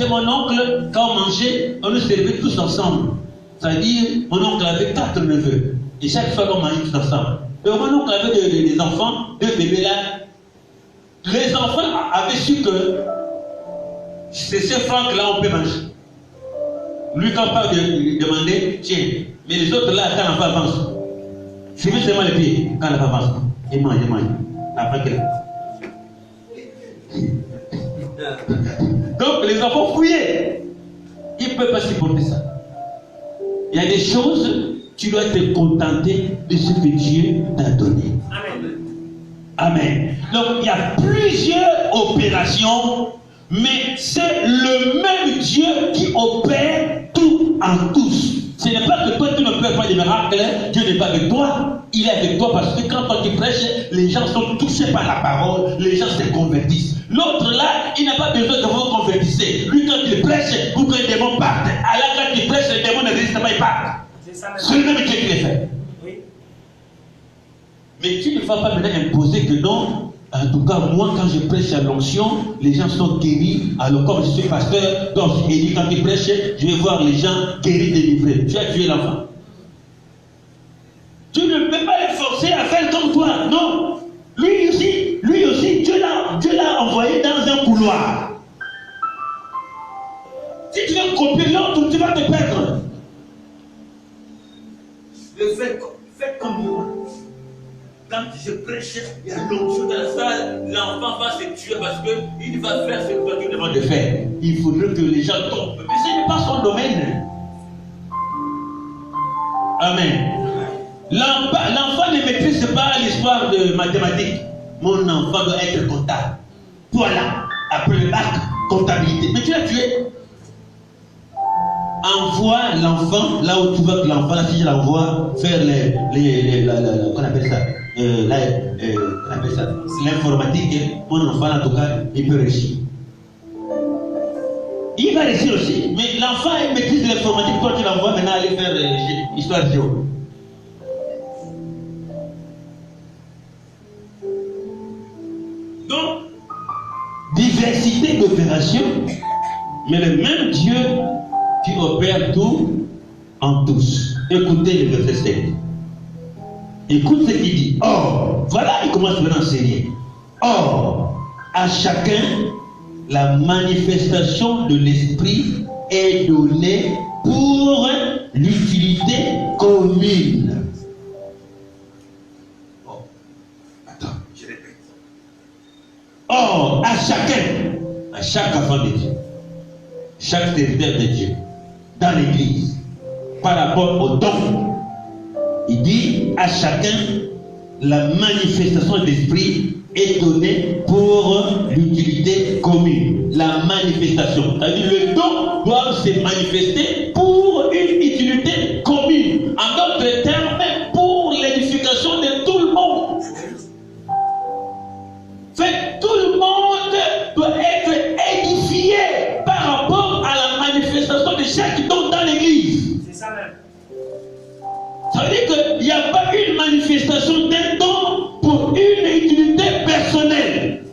mon oncle, quand on mangeait, on nous servait tous ensemble. C'est-à-dire, mon oncle avait 4 neveux. Et chaque fois qu'on mangeait tous ensemble. Et mon oncle avait des enfants, 2 bébés là. Les enfants avaient su que c'est ce Franck-là on peut manger. Lui, quand on parle de demander, tiens. Mais les autres là, quand l'enfant avance, c'est juste seulement les pieds. Quand l'enfant avance, il mange. Après qu'il Donc les enfants fouillaient. Ils ne peuvent pas supporter ça. Il y a des choses, tu dois te contenter de ce que Dieu t'a donné. Amen. Donc il y a plusieurs opérations, mais c'est le même Dieu qui opère tout en tous. Ce n'est pas que toi tu ne peux pas des miracles, Dieu n'est pas avec toi. Il est avec toi parce que quand toi tu prêches, les gens sont touchés par la parole, les gens se convertissent. L'autre là, il n'a pas besoin de vous convertir. Lui, quand il prêche, pour que les démons partent. Alors quand il prêche, les démons ne résistent pas, ils partent. C'est le même Dieu qui les fait. Oui. Mais tu ne vas pas maintenant imposer que non. En tout cas, moi, quand je prêche à l'onction, les gens sont guéris. Alors, comme je suis pasteur, donc il dit quand il prêche, je vais voir les gens guéris, délivrés. Tu as tué l'enfant. Tu ne peux pas les forcer à faire comme toi. Non. Lui aussi, Dieu l'a envoyé dans un couloir. Si tu veux copier l'autre, tu vas te perdre. Faites comme moi. Quand je prêche, il y a l'onction dans la salle, l'enfant va se tuer parce qu'il va faire ce que toi tu demandes de faire. Il faudrait que les gens tombent. Mais ce n'est pas son domaine. Amen. L'enfant ne maîtrise pas l'histoire de mathématiques. Mon enfant doit être comptable. Voilà. Après le bac, comptabilité. Mais tu l'as tué. Envoie l'enfant là où tu veux que l'enfant, si je l'envoie faire qu'on appelle ça, l'informatique, mon enfant en tout cas, il peut réussir. Il va réussir aussi, mais l'enfant il maîtrise l'informatique, toi tu l'envoies maintenant aller faire histoire géo. Donc, diversité d'opérations, mais le même Dieu qui opère tout en tous. Écoutez le verset 7. Écoute ce qu'il dit. Or, voilà, il commence maintenant à enseigner. Or, à chacun, la manifestation de l'esprit est donnée pour l'utilité commune. Oh, attends, je répète. Or, à chaque enfant de Dieu, chaque serviteur de Dieu, dans l'église, par rapport au don, il dit à chacun la manifestation de l'esprit est donnée pour l'utilité commune. La manifestation, c'est-à-dire le don doit se manifester pour une utilité commune. En d'autres termes, pour l'édification de tout le monde. Fait, tout le monde doit être édifié par rapport à la manifestation de chaque don dans l'église. C'est ça même. Ça veut dire qu'il n'y a pas une manifestation d'un don pour une utilité personnelle.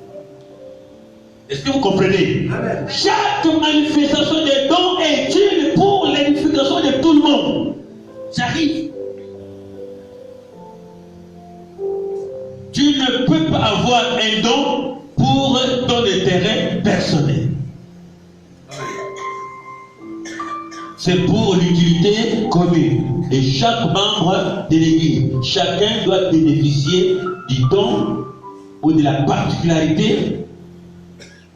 Est-ce que vous comprenez? Amen. Chaque manifestation des dons est utile pour l'édification de tout le monde. Ça arrive. Tu ne peux pas avoir un don pour ton intérêt personnel. C'est pour l'utilité commune. Et chaque membre de l'église, chacun doit bénéficier du don ou de la particularité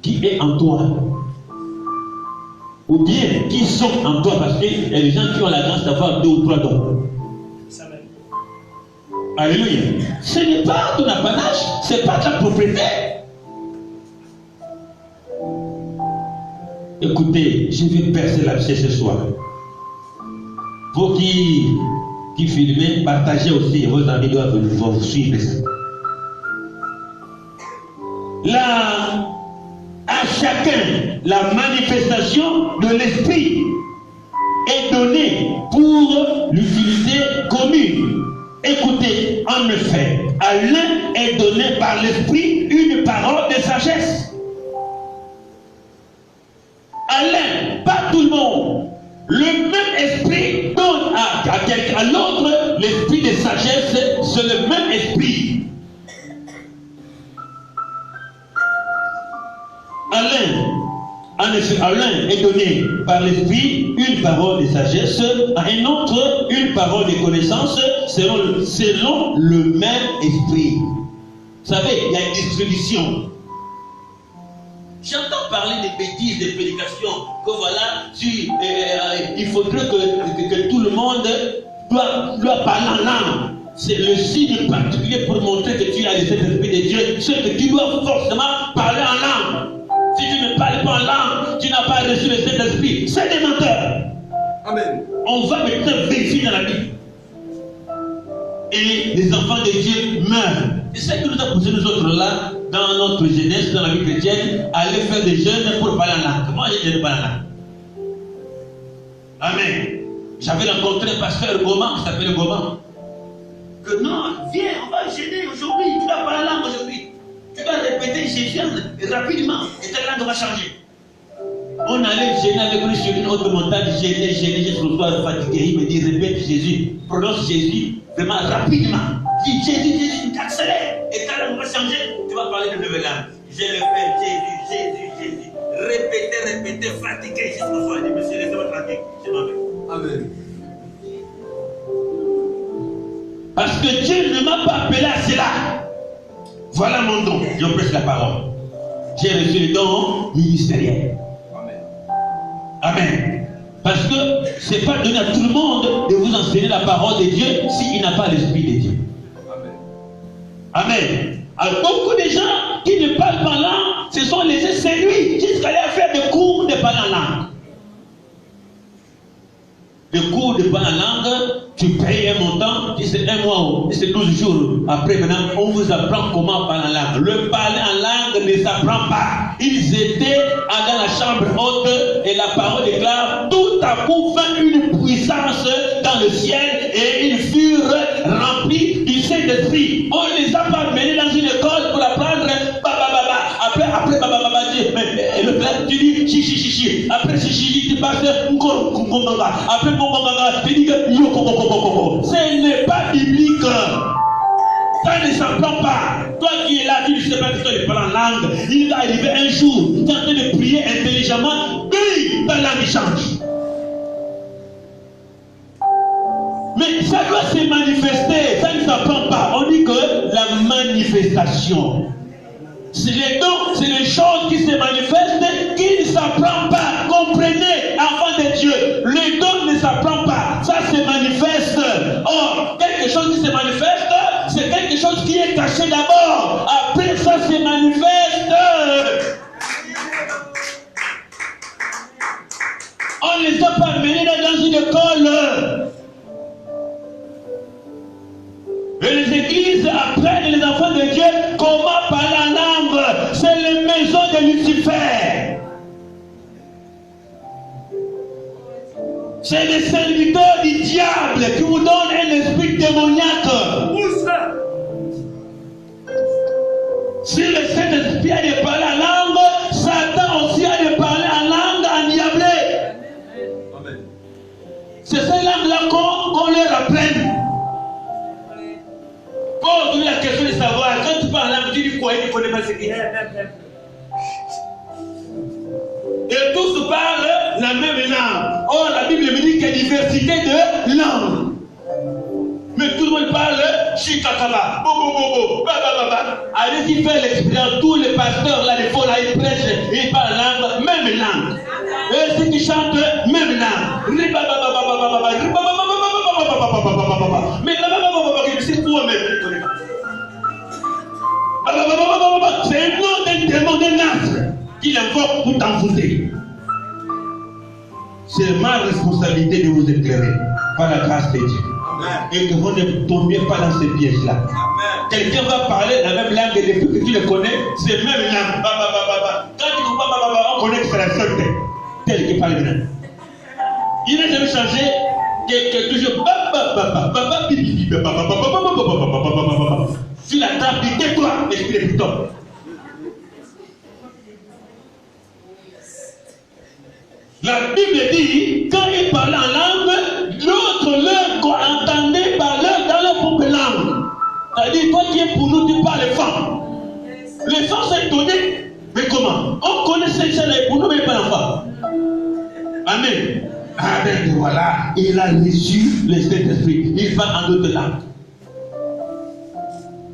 qui est en toi. Ou bien qui sont en toi, parce qu'il y a des gens qui ont la grâce d'avoir 2 ou 3 dons. Alléluia. Ce n'est pas ton apanage, ce n'est pas ta propriété. Écoutez, je vais percer l'abcès ce soir. Vous qui filmez, partagez aussi, vos amis doivent vous suivre. Là, à chacun, la manifestation de l'esprit est donnée pour l'utilité commune. Écoutez, en effet, à l'un est donné par l'esprit une parole de sagesse. À l'un à tout le monde. Le même esprit donne à l'autre l'esprit de sagesse, c'est le même esprit. À l'un est donné par l'esprit une parole de sagesse, à un autre une parole de connaissance selon le même esprit. Vous savez, il y a une distribution. J'entends parler des bêtises, des prédications, que voilà, il faudrait que tout le monde doit parler en langue. C'est le signe particulier pour montrer que tu as le Saint-Esprit de Dieu, c'est que tu dois forcément parler en langue. Si tu ne parles pas en langue, tu n'as pas reçu le Saint-Esprit. C'est des menteurs. Amen. On va maintenant vérifier dans la Bible. Et les enfants de Dieu meurent. Et c'est ce qui nous a poussé nous autres là, dans notre jeunesse, dans la vie chrétienne, à aller faire des jeûnes pour parler en langue. Moi, je ne parle en langue. Amen. J'avais rencontré un pasteur Goman, qui s'appelle Goman. Que non, viens, on va jeûner aujourd'hui, tu vas parler en langue aujourd'hui. Tu vas répéter Jésus rapidement et ta langue va changer. On allait jeûner avec lui sur une autre montagne, jeûner, jusqu'au soir fatigué. Il me dit, répète Jésus, prononce Jésus vraiment rapidement. Dis Jésus, accélère et ta langue va changer. Tu vas parler de nouvelle langue. Je le fais, Jésus. Répétez, fatigué jusqu'au soir. Je dis, monsieur, laissez-moi tranquille. Je m'en vais. Amen. Parce que Dieu ne m'a pas appelé à cela. Voilà mon don. Je prêche la parole. J'ai reçu le don ministériel. Amen. Parce que ce n'est pas donné à tout le monde de vous enseigner la parole de Dieu s'il n'a pas l'esprit de Dieu. Amen. Alors, beaucoup de gens qui ne parlent pas en langue se sont laissés séduire jusqu'à aller faire des cours de parler en langue. Le cours de parler en langue, tu payes un montant, c'est un mois, c'est 12 jours. Après, maintenant, on vous apprend comment parler en langue. Le parler en langue ne s'apprend pas. Ils étaient dans la chambre haute et la parole déclare, tout à coup vint une puissance dans le ciel et ils furent remplis du Saint-Esprit. On les a pas menés dans une école pour apprendre Après, et le père, tu dis chichi. Après chichi, tu passes après tu dis que ce n'est pas biblique. Ça ne s'apprend pas. Toi qui es là, tu ne sais pas que tu parles en langue. Il va arriver un jour, tu es en train de prier intelligemment, puis ta langue change. Mais ça doit se manifester, ça ne s'apprend pas. On dit que la manifestation. C'est les dons, c'est les choses qui se manifestent, qui ne s'apprend pas. Comprenez, enfants de Dieu, les dons ne s'apprend pas, ça se manifeste. Or, quelque chose qui se manifeste, c'est quelque chose qui est caché d'abord. Après, ça se manifeste. On ne les a pas menés dans une école. Et les églises apprennent les enfants de Dieu comment parler en langue. C'est les maisons de Lucifer. C'est les serviteurs du diable qui vous donnent un esprit démoniaque. Si le Saint-Esprit a de parler en langue, Satan aussi a de parler en langue endiablé. C'est cette langue-là qu'on leur apprenne. Pose-lui la question de savoir, quand tu parles en langue, tu dis quoi? Il ne connaît pas ce qu'il y a. Et tous parlent la même langue. Or, la Bible me dit qu'il y a diversité de langues. Mais tout le monde parle chikakaba, bobo, baba. Allez-y faire l'expérience. Tous les pasteurs là, les faux là, ils prêchent, ils parlent langue, même langue. Et ceux qui chantent, même langue. Mais c'est toi-même qui ne connais pas. C'est un nom d'un démon, d'un astre qu'il invoque pour t'envoûter. C'est ma responsabilité de vous éclairer par la grâce de Dieu. Amen. Et que vous ne tombiez pas dans ces pièges-là. Quelqu'un va parler la même langue et depuis que tu le connais, c'est la même langue. Quand tu ne comprends pas, on connaît que c'est la seule telle qui parle maintenant. Il n'a jamais changé que toujours sur la table, tais-toi, esprit de putain. La Bible dit, quand ils parlaient en langue, l'autre leur entendait parler dans leur propre langue. C'est-à-dire, toi qui es pour nous, tu parles les femmes. Les femmes sont étonnées. Mais comment? On connaissait ça pour nous, mais pas l'enfant. Amen. Amen. Voilà. Il a reçu le Saint-Esprit. Il parle en d'autres langues.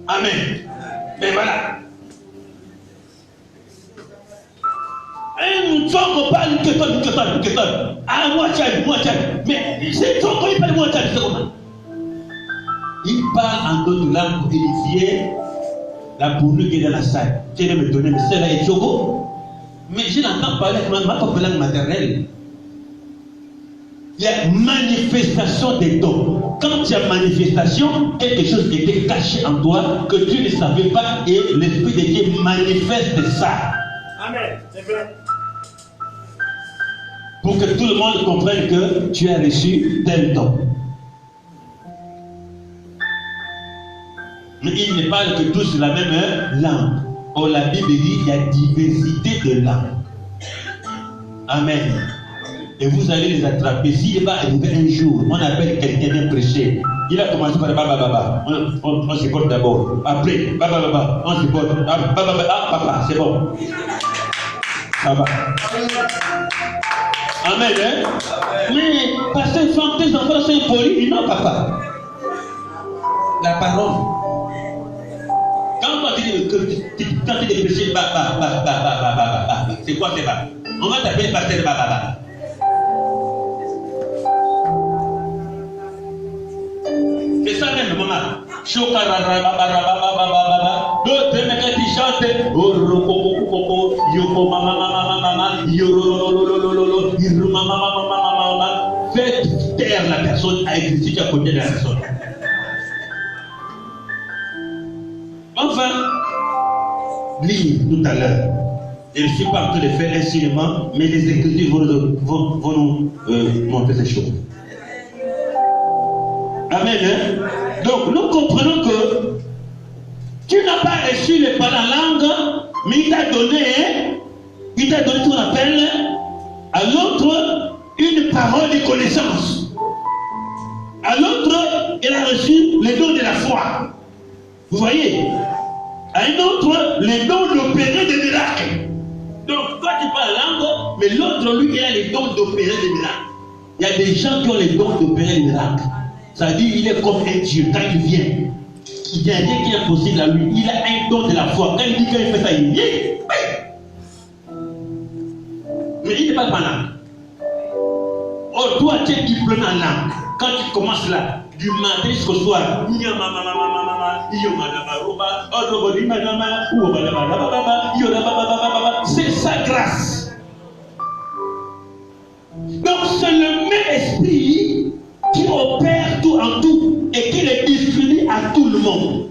Amen. Mais voilà. Un femme parle que toi. Ah, moi, tiens. Mais c'est toi qui parle moi, tiens, c'est comment? Il parle en d'autres langues pour édifier la bourrue qui est dans la salle. Tu viens me donner, mais c'est là et Chogo. Mais je l'entends parler avec ma propre langue maternelle. Il y a manifestation des dons. Quand il y a manifestation, quelque chose était caché en toi que tu ne savais pas et l'Esprit de Dieu manifeste ça. Amen. C'est vrai. Pour que tout le monde comprenne que tu as reçu tel don. Mais il ne parle que tous la même langue. Or, la Bible dit qu'il y a diversité de langues. Amen. Et vous allez les attraper. S'il va arriver un jour, on appelle quelqu'un d'un prêcher. Il a commencé par baba. On se porte d'abord. Après, baba. On se porte. Baba. Ah, papa, c'est bon. Ça va. Amen. Hein? Mais parce que tes enfants sont impolis, non, papa. La parole. Quand tu es prêché, c'est quoi c'est bas? On va t'appeler pasteur baba. C'est ça même, maman. D'autres mecs qui chantent. Faites taire la personne à exister qui a côté de la personne. Enfin, lis tout à l'heure. Je ne suis pas en train de faire un cinéma, mais les Écritures vont nous montrer ces choses. Amen. Hein? Donc, nous comprenons que tu n'as pas reçu les paroles en langue, mais il t'a donné ce qu'on appelle à l'autre une parole de connaissance. À l'autre, il a reçu les dons de la foi. Vous voyez? À un autre, les dons d'opérer des miracles. Donc, toi tu parles la langue, mais l'autre, lui, il a les dons d'opérer des miracles. Il y a des gens qui ont les dons d'opérer des miracles. C'est-à-dire, il est comme un Dieu. Quand il vient, il y a rien qui est impossible à lui. Il a un don de la foi. Quand il dit qu'il fait ça, il vient. Mais il n'est pas malin. Or, toi, tu es diplômé en langue. Quand tu commences là, du matin jusqu'au soir, c'est sa grâce. Donc, c'est le même esprit qui opère tout en tout et qui les distribue à tout le monde.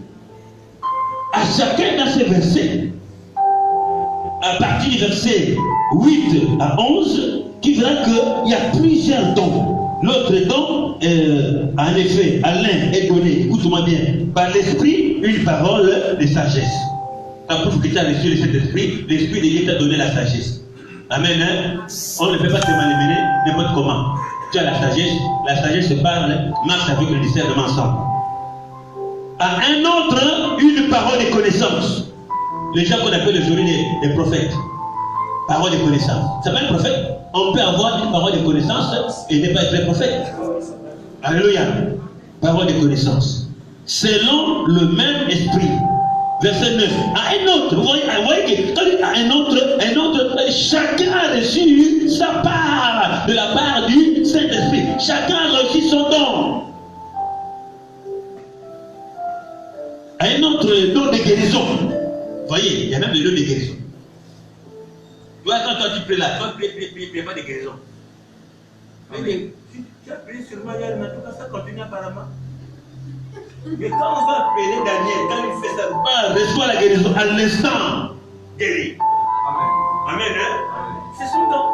À chacun dans ces versets, à partir du verset 8 à 11, tu verras qu'il y a plusieurs dons. L'autre don, en effet, à l'un est donné, écoute-moi bien, par l'esprit, une parole de sagesse. Ça prouve que tu as reçu le Saint-Esprit, l'esprit de Dieu t'a donné la sagesse. Amen. Hein? On ne peut pas se manipuler n'importe comment. Tu as la sagesse se parle, marche avec le discernement ensemble. À un autre, une parole de connaissance. Les gens qu'on appelle aujourd'hui des prophètes. Parole de connaissance. C'est pas un prophète. On peut avoir une parole de connaissance et ne pas être un prophète. Alléluia. Parole de connaissance. Selon le même esprit. Verset 9. À un autre, vous voyez que quand il dit à un autre, chacun a reçu sa part de la part du Saint-Esprit. Chacun a reçu son don. À un autre, don de guérison. Vous voyez, il y a même le don de guérison. Tu vois, quand toi tu plais là, toi tu plais pas de guérison. Mais tu as prié sur moi hier, mais en tout cas ça continue apparemment. Mais quand on va appeler Daniel, quand il fait ça, reçoit la guérison à l'instant guéri. Amen. Amen, hein? C'est son don.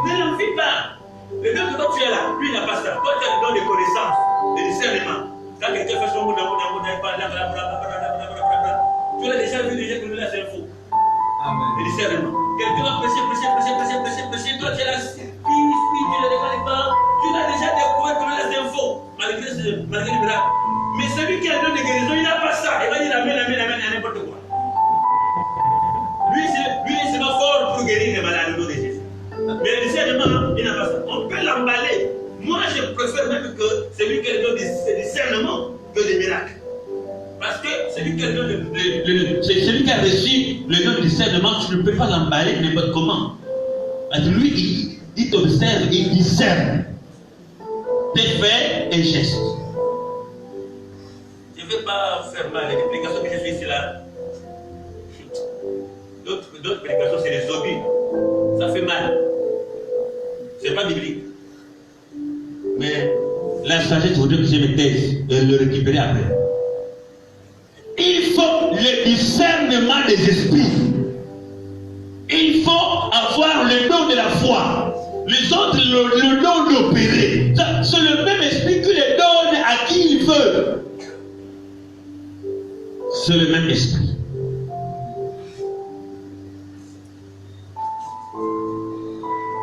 Ne l'en fais pas. Le don que toi tu es là, lui il n'a pas ça. Toi tu as le don de connaissance, de discernement. Quand quelqu'un fait son mot, tu l'as déjà vu, déjà que là c'est faux. Amen. Le discernement. Quelqu'un va prêcher, toi tu es là, il n'a pas ça. On peut l'emballer. Moi, je préfère même que celui qui donne des discernements que des miracles. Parce que celui qui a reçu le don de discernement, tu ne peux pas l'emballer n'importe comment. Parce que lui, il t'observe, il discerne tes faits et gestes. Je ne vais pas faire mal. Les prédications que je fais ici là, d'autres prédications, c'est des hobbies. Ça fait mal. C'est pas biblique. Mais la sagesse voudrait que je me taise et le récupérer après. Il faut le discernement des esprits. Il faut avoir le don de la foi. Les autres, le don d'opérer. C'est le même esprit qui le donne à qui il veut. C'est le même esprit.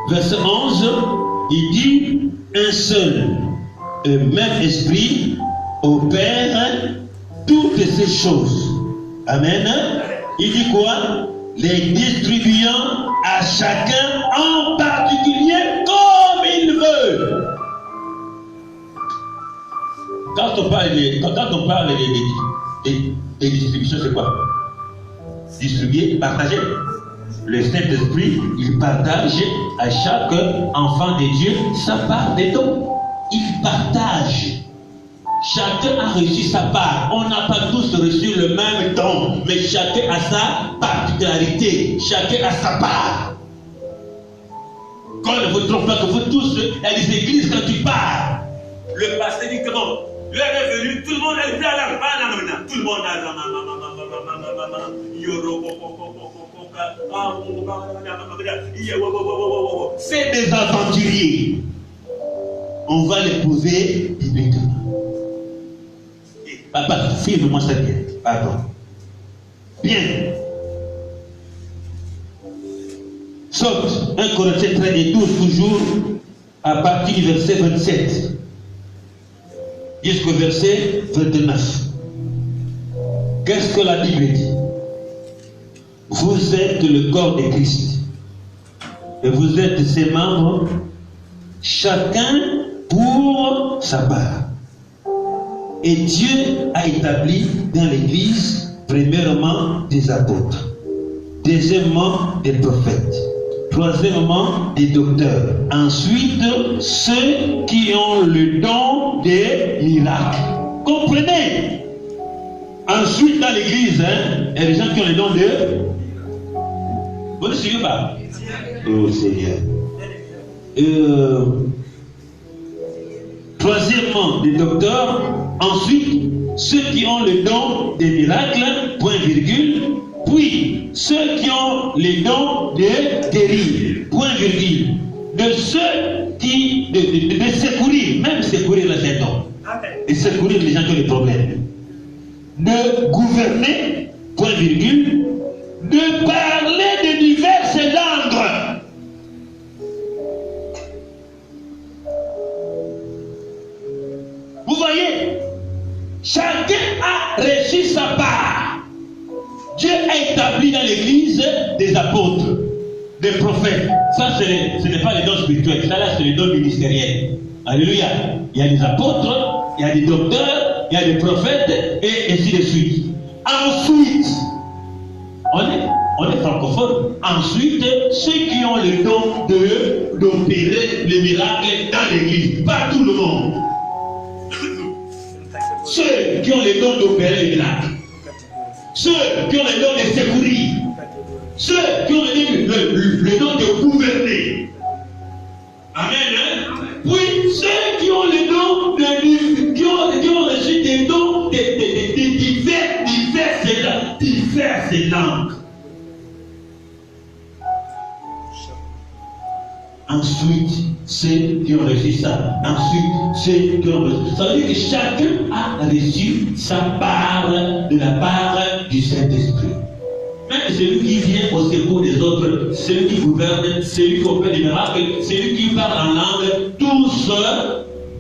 Verset 11, il dit un seul et même esprit opère toutes ces choses. Amen. Il dit quoi? Les distribuant à chacun en particulier comme il veut. Quand on parle des distributions, c'est quoi? Distribuer, partager. Le Saint-Esprit, il partage à chaque enfant de Dieu sa part des dons. Il partage. Chacun a reçu sa part. On n'a pas tous reçu le même don, mais chacun a sa particularité. Chacun a sa part. Quand ne vous trompez pas que vous tous, il y a des églises quand tu pars. Le pasteur dit comment? L'heure est venue, tout le monde est prêt à la fin. Tout le monde a c'est des aventuriers. On va l'épouser bibliquement. Papa, filme-moi ça bien. Pardon. Bien. Saute 1 Corinthiens 13 et 12 toujours à partir du verset 27 jusqu'au verset 29. Qu'est-ce que la Bible dit? Vous êtes le corps de Christ et vous êtes ses membres, chacun pour sa part. Et Dieu a établi dans l'Église premièrement des apôtres, deuxièmement des prophètes, troisièmement des docteurs, ensuite ceux qui ont le don des miracles. Comprenez? Ensuite dans l'Église, il y a des gens qui ont le don de... Vous ne suivez pas? Oh Seigneur. Troisièmement des docteurs, ensuite ceux qui ont le don des miracles, point virgule, puis ceux qui ont le don de guérir, point virgule, de ceux qui de secourir, même secourir là c'est un don, et secourir les gens qui ont des problèmes, de gouverner, point virgule, de parler de diverses langues. Vous voyez, chacun a reçu sa part. Dieu a établi dans l'Église des apôtres, des prophètes. Ça, ce n'est pas les dons spirituels. Ça, là, c'est les dons ministériels. Alléluia. Il y a des apôtres, il y a des docteurs, il y a des prophètes, et ainsi de suite. Ensuite, on est francophone. Ensuite, ceux qui ont le don d'opérer les miracles dans l'Église. Pas tout le monde. Ceux qui ont le don d'opérer les miracles. Ceux qui ont le don de secourir. Ceux qui ont le don de gouverner. Amen. Puis ceux qui ont le don qui ont reçu des dons de diverses langues. Ensuite, ceux qui ont reçu ça. Ensuite, ceux qui ont reçu. Ça veut dire que chacun a reçu sa part de la part du Saint-Esprit. Même celui qui vient au secours des autres, celui qui gouverne, celui qui opère des miracles, celui qui parle en langue, tous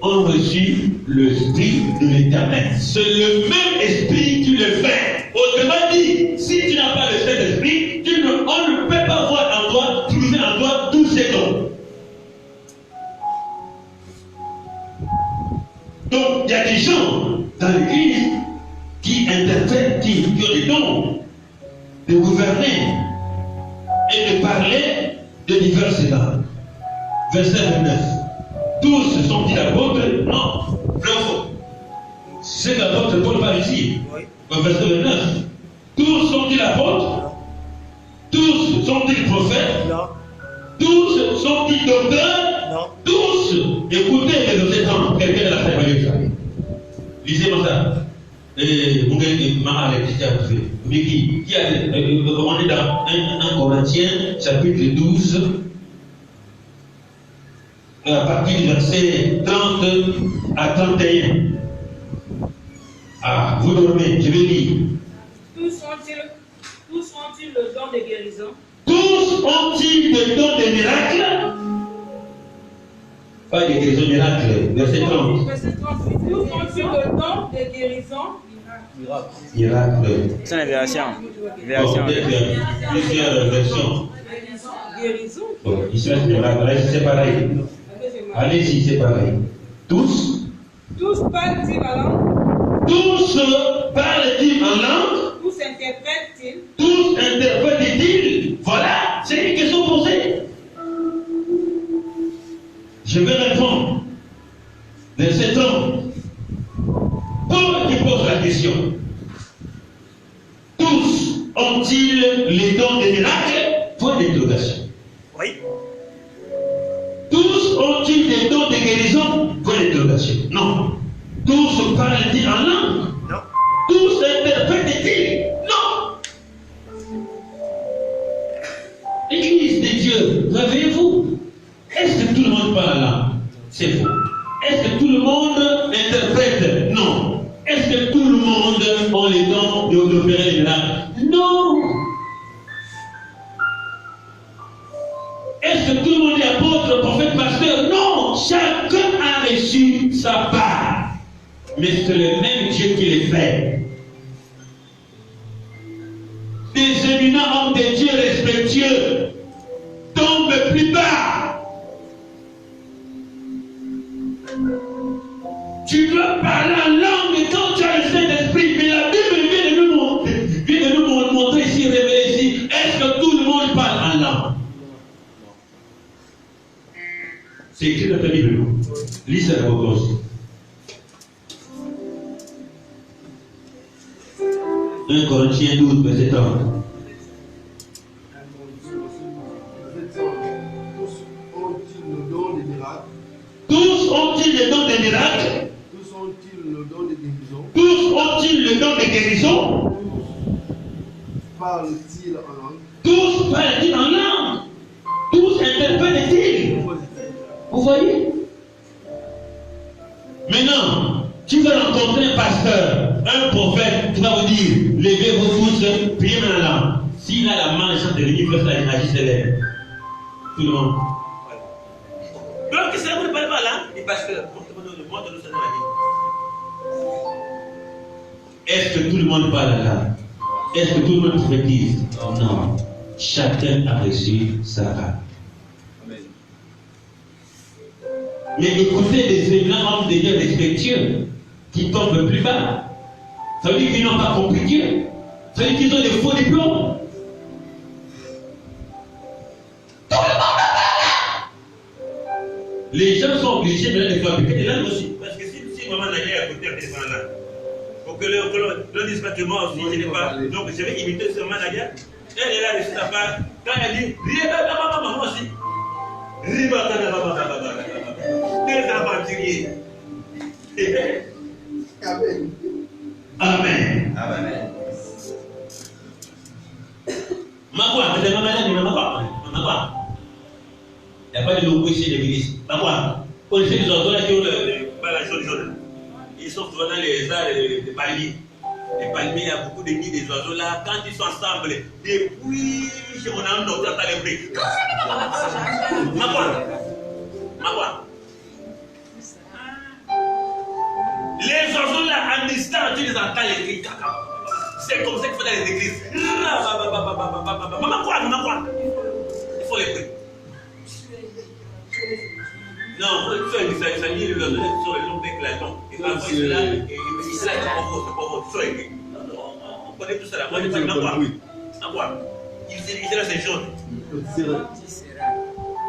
ont reçu l'Esprit de l'Éternel. C'est le même esprit qui le fait. Autrement dit, si tu n'as pas le Saint-Esprit, on ne peut pas voir en toi, trouver en toi tous ces dons. il y a des gens dans l'église qui interprètent, qui ont des dons de gouverner et de parler de divers états. Verset 29. Tous sont-ils apôtres? Non. Vrai ou faux? C'est l'apôtre Paul parle ici. Au verset 29. Tous sont-ils apôtres? Tous sont-ils prophètes? Non. Tous sont-ils docteurs? Non. Tous. Écoutez les autres temps. Quelqu'un de la famille. Lisez-moi ça. Vous avez qui a on est dans 1 Corinthiens chapitre 12 à partir du verset 30 à 31. Ah, vous dormez, je vais lire. Tous ont-ils le don de guérison? Tous ont-ils le don de miracles? Pas de guérison, miracle. Verset 30. Verset 38. Tous ont-ils le don de guérison? Miracle. C'est une version. Bon, plusieurs versions. Guérison. Bon, ici, c'est pareil. Allez-y, c'est pareil. Tous. Tous parlent-ils en langue? Tous parlent-ils en langue? Tous interprètent-ils? Tous interprètent-ils? Voilà, c'est une question posée. Je vais répondre. Verset 30. Paul qui pose la question. Tous ont-ils les dons des miracles? Point d'interrogation. Oui. Tous ont-ils des dons de guérison? Point d'interrogation. Non. Tous parlent-ils en langue? Non. Tous interprètent-ils? Non. Église de Dieu, réveillez-vous. Est-ce que tout le monde parle en langue? C'est faux. Est-ce que tout le monde interprète? Non. Est-ce que tout le monde a les dons d'opérer les miracles? Non. Est-ce que tout le monde est apôtre, prophète, pasteur? Non. Chacun a reçu sa part. Mais c'est le même Dieu qui les fait. Des éminents hommes de Dieu respectueux tombent plus bas. Tu dois parler en langue quand tu as le Saint-Esprit. Mais la Bible vient de nous montrer ici, révéler ici. Est-ce que tout le monde parle en langue? C'est écrit dans ta Bible. Lis ça d'abord aussi. 1 Corinthiens 12, verset 30. Tous ont-ils le don des miracles? Tous ont-ils le don de guérison? Tous ont-ils le don de guérison? Parlent-ils en langue? Tous parlent-ils en langue? Tous interprètent-ils? Vous voyez? Maintenant, tu vas rencontrer un pasteur, un prophète, qui va vous dire, levez-vous tous, priez dans la langue. S'il a la main, il chante de l'univers, la magie s'élève. Tout le monde. Donc, c'est là vous ne parlez pas là, les pasteurs, montre-nous ça dans la Bible. Est-ce que tout le monde parle là? Est-ce que tout le monde prophétise? Non. Chacun a reçu sa part. Mais écoutez les éminents hommes de Dieu respectueux qui tombent plus bas. Ça veut dire qu'ils n'ont pas compris Dieu. Ça veut dire qu'ils ont des faux diplômes. Tout le monde parle. Les gens sont obligés de les fabriquer des langues aussi. Parce que si maman n'a rien à côté, elle est là. Pour que l'on dise pas que moi aussi, je n'ai pas. Donc je vais imiter ce maman là. Elle est là, de sa part. Quand elle dit, maman aussi. Des aventuriers. Amen. Amen. Amen. Makwa, c'est maman là, Makwa. Il n'y a pas de logo ici de l'église. Makwa. On sait les oiseaux là qui ont la jaune. Ils sont souvent dans les arbres de palmiers. Les palmiers, il y a beaucoup de nids des oiseaux là. Quand ils sont ensemble, depuis on a un autre dans les bruits. Makwa. Les oiseaux là, en distance, tu les entends les cris. C'est comme ça qu'il faut dans les églises. Maman quoi? Il faut les bruits. Non, ça y est, le nom avec la langue. Et parfois, il est là, et c'est là, c'est pas faux. On connaît tout ça là. Moi, je sais pas quoi. Il sera ces choses.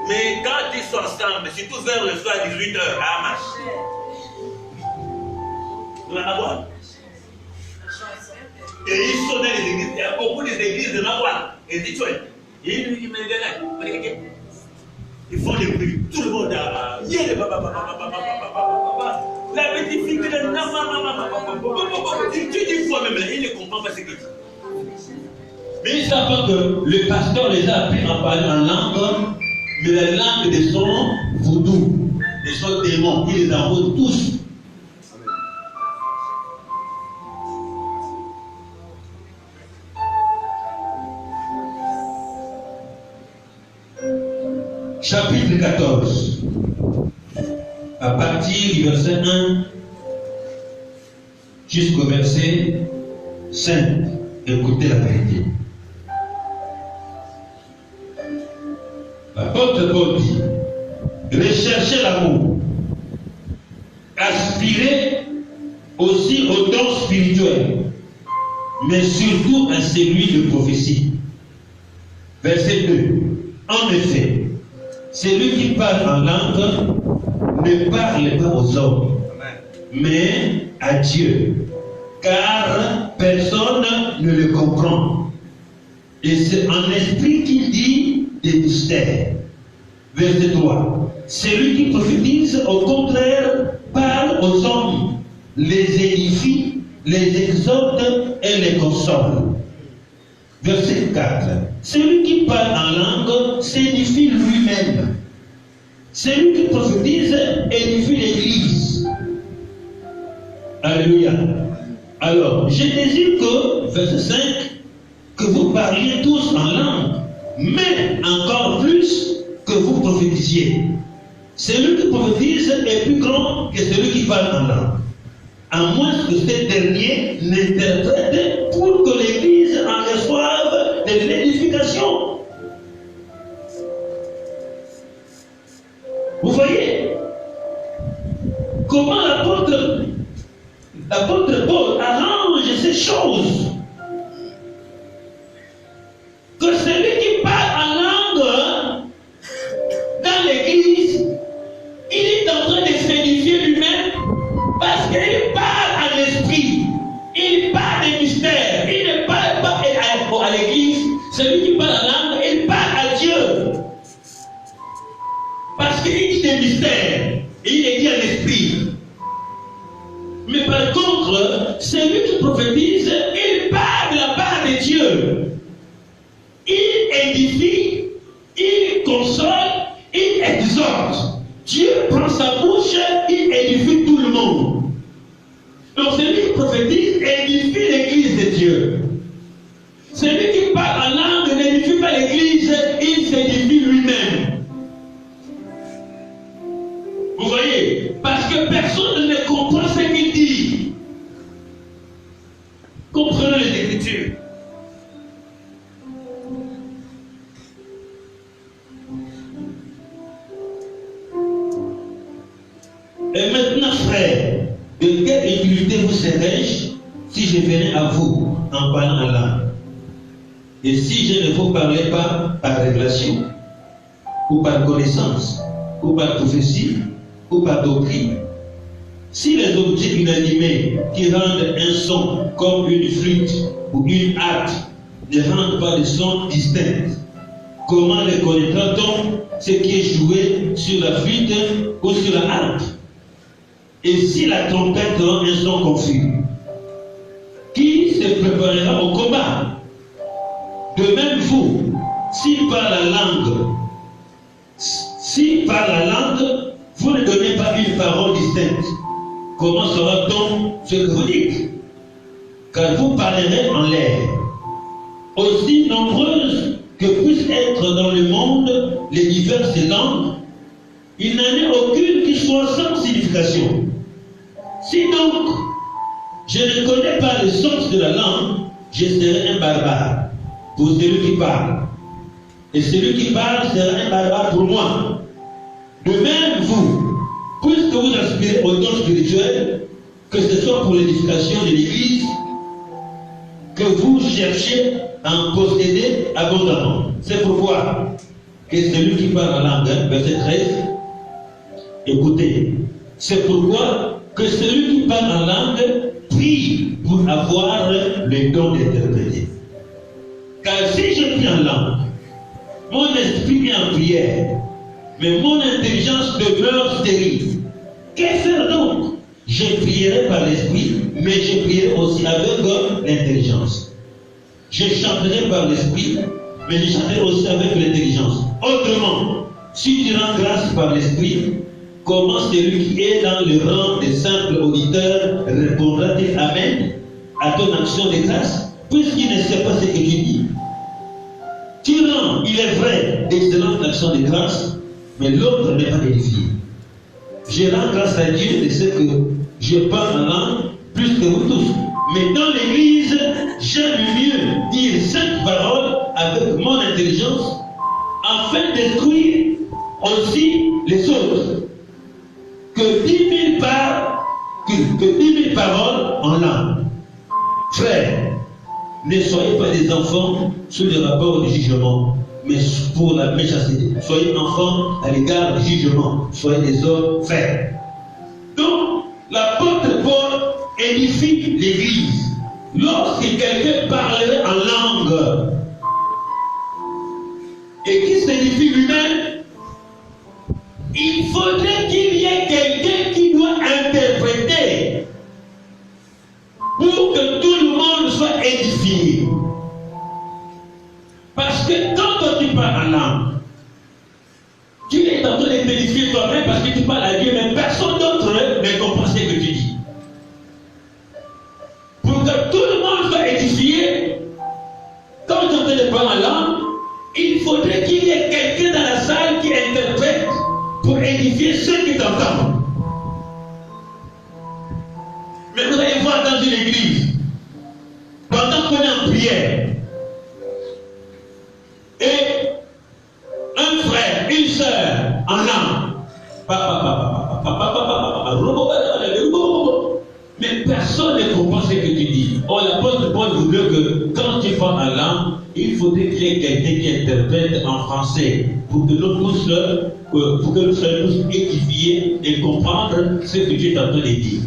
Mais quand ils sont ensemble, surtout vers le soir, 18h, à marche. On va avoir. Et ils sont dans les églises. Il y a beaucoup d'églises de Nawa. Et dis toi, ils font des bruits. Tout le monde a. La petite fille qui est là. Tu dis fois même là, il ne comprend pas ce qu'il dit. Mais ils ne savent pas que le pasteur les a appris à parler en langue, mais la langue de son vaudou, de son démon. Il les envoie tous. Chapitre 14, à partir du verset 1 jusqu'au verset 5, écoutez la vérité. L'apôtre Paul dit, recherchez l'amour, aspirez aussi aux dons spirituels, mais surtout à celui de prophétie. Verset 2, en effet, celui qui parle en langue ne parle pas aux hommes, mais à Dieu, car personne ne le comprend. Et c'est en esprit qu'il dit des mystères. Verset 3. Celui qui prophétise, au contraire, parle aux hommes, les édifie, les exhorte et les console. Verset 4. Celui qui parle en langue s'édifie lui-même. Celui qui prophétise édifie l'Église. Alléluia. Alors, je désire que, verset 5, que vous parliez tous en langue, mais encore plus que vous prophétisiez. Celui qui prophétise est plus grand que celui qui parle en langue, à moins que ce dernier n'interprète pour que l'Église en reçoive de l'édification. Vous voyez comment l'apôtre Paul arrange ces choses. Que celui qui parle en langue dans l'église, il est en train de s'édifier lui-même parce qu'il parle en esprit, il parle des mystères, il ne parle pas à l'église. Celui qui parle en langue, il parle à Dieu parce qu'il dit des mystères et il est dit en esprit. Mais par contre, celui qui prophétise, il parle de la part de Dieu. Il édifie, il console, il exhorte. Dieu prend sa bouche, il édifie tout le monde. Donc celui qui prophétise édifie l'église de Dieu. Celui qui parle en langue n'édifie pas l'église, il s'édifie lui-même. Vous voyez? Parce que personne ne comprend ce qu'il dit. Comprenez les Écritures. Et maintenant, frères, de quelle utilité vous serais-je si je venais à vous en parlant en langue? Et si je ne vous parlais pas par révélation, ou par connaissance, ou par prophétie, ou par doctrine? Si les objets inanimés qui rendent un son comme une flûte ou une harpe ne rendent pas de son distinct, comment reconnaîtra-t-on ce qui est joué sur la flûte ou sur la harpe? Et si la trompette rend un son confus, qui se préparera au combat? De même vous, s'il parle la langue, vous ne donnez pas une parole distincte. Comment saura-t-on ce que vous dites? Car vous parlerez en l'air. Aussi nombreuses que puissent être dans le monde les diverses langues, il n'en est aucune qui soit sans signification. Si donc je ne connais pas le sens de la langue, je serai un barbare pour celui qui parle. Et celui qui parle sera un barbare pour moi. De même, vous, aspirez aux dons spirituels, que ce soit pour l'édification de l'Église, que vous cherchez à en posséder abondamment. C'est pourquoi que celui qui parle en langue, verset 13, écoutez, c'est pourquoi que celui qui parle en langue prie pour avoir le don d'interpréter. Car si je prie en langue, mon esprit est en prière, mais mon intelligence demeure stérile. Que faire donc? Je prierai par l'esprit, mais je prierai aussi avec l'intelligence. Je chanterai par l'esprit, mais je chanterai aussi avec l'intelligence. Autrement, si tu rends grâce par l'esprit, comment celui qui est dans le rang des simples auditeurs répondra-t-il Amen à ton action de grâce, puisqu'il ne sait pas ce que tu dis? Tu rends, il est vrai, d'excellentes actions de grâce, mais l'autre n'est pas édifié. Je rends grâce à Dieu de ce que je parle en langue plus que vous tous. Mais dans l'église, j'aime mieux dire 5 paroles avec mon intelligence afin d'instruire aussi les autres que 10 000 paroles en langue. Frères, ne soyez pas des enfants sous le rapport du jugement, mais pour la méchanceté. Soyez enfants à l'égard du jugement. Soyez des hommes frères. Donc, l'apôtre Paul édifie l'église. Lorsque quelqu'un parlerait en langue et qui s'édifie lui-même, il faudrait qu'il y ait quelqu'un qui doit interpréter pour que tout le monde soit édifié. Parce que quand tu parles en langue, tu es en train de t'édifier toi-même parce que tu parles à Dieu, mais personne d'autre ne comprend ce que tu dis. Pour que tout le monde soit édifié, quand tu es en train de parler en langue, il faudrait qu'il y ait quelqu'un dans la salle qui interprète pour édifier ceux qui t'entendent. Mais vous allez voir dans une église, pendant qu'on est en prière, et un frère, une soeur en langue, mais personne ne comprend ce que tu dis. Or, l'apôtre Paul voulait que quand tu parles en langue, il faudrait qu'il y ait quelqu'un qui interprète en français pour que nous soyons tous édifiés et comprendre ce que tu es en train de dire.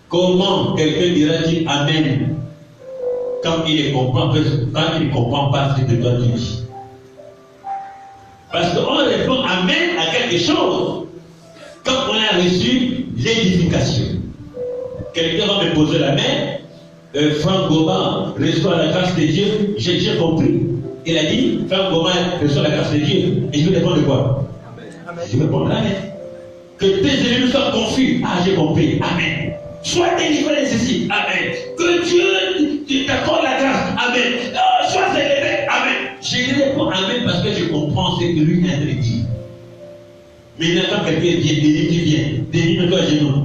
Comment quelqu'un dira-t-il Amen quand il ne comprend pas ce que toi tu dis? Parce qu'on répond Amen à quelque chose quand on a reçu l'édification. Quelqu'un va me poser la main, Franck Goma reçoit la grâce de Dieu, j'ai compris. Il a dit, Franck Goma reçoit la grâce de Dieu. Et je lui réponds de quoi? Amen. Je réponds Amen. Que tes ennemis soient confus. Ah, j'ai compris. Amen. Sois délivré de ceci. Amen. Que Dieu t'accorde la grâce. Amen. Oh, sois élevé. Amen. Je lui réponds Amen parce que je comprends ce que lui vient de dire. Mais quand quelqu'un vient, délivre-toi à genoux.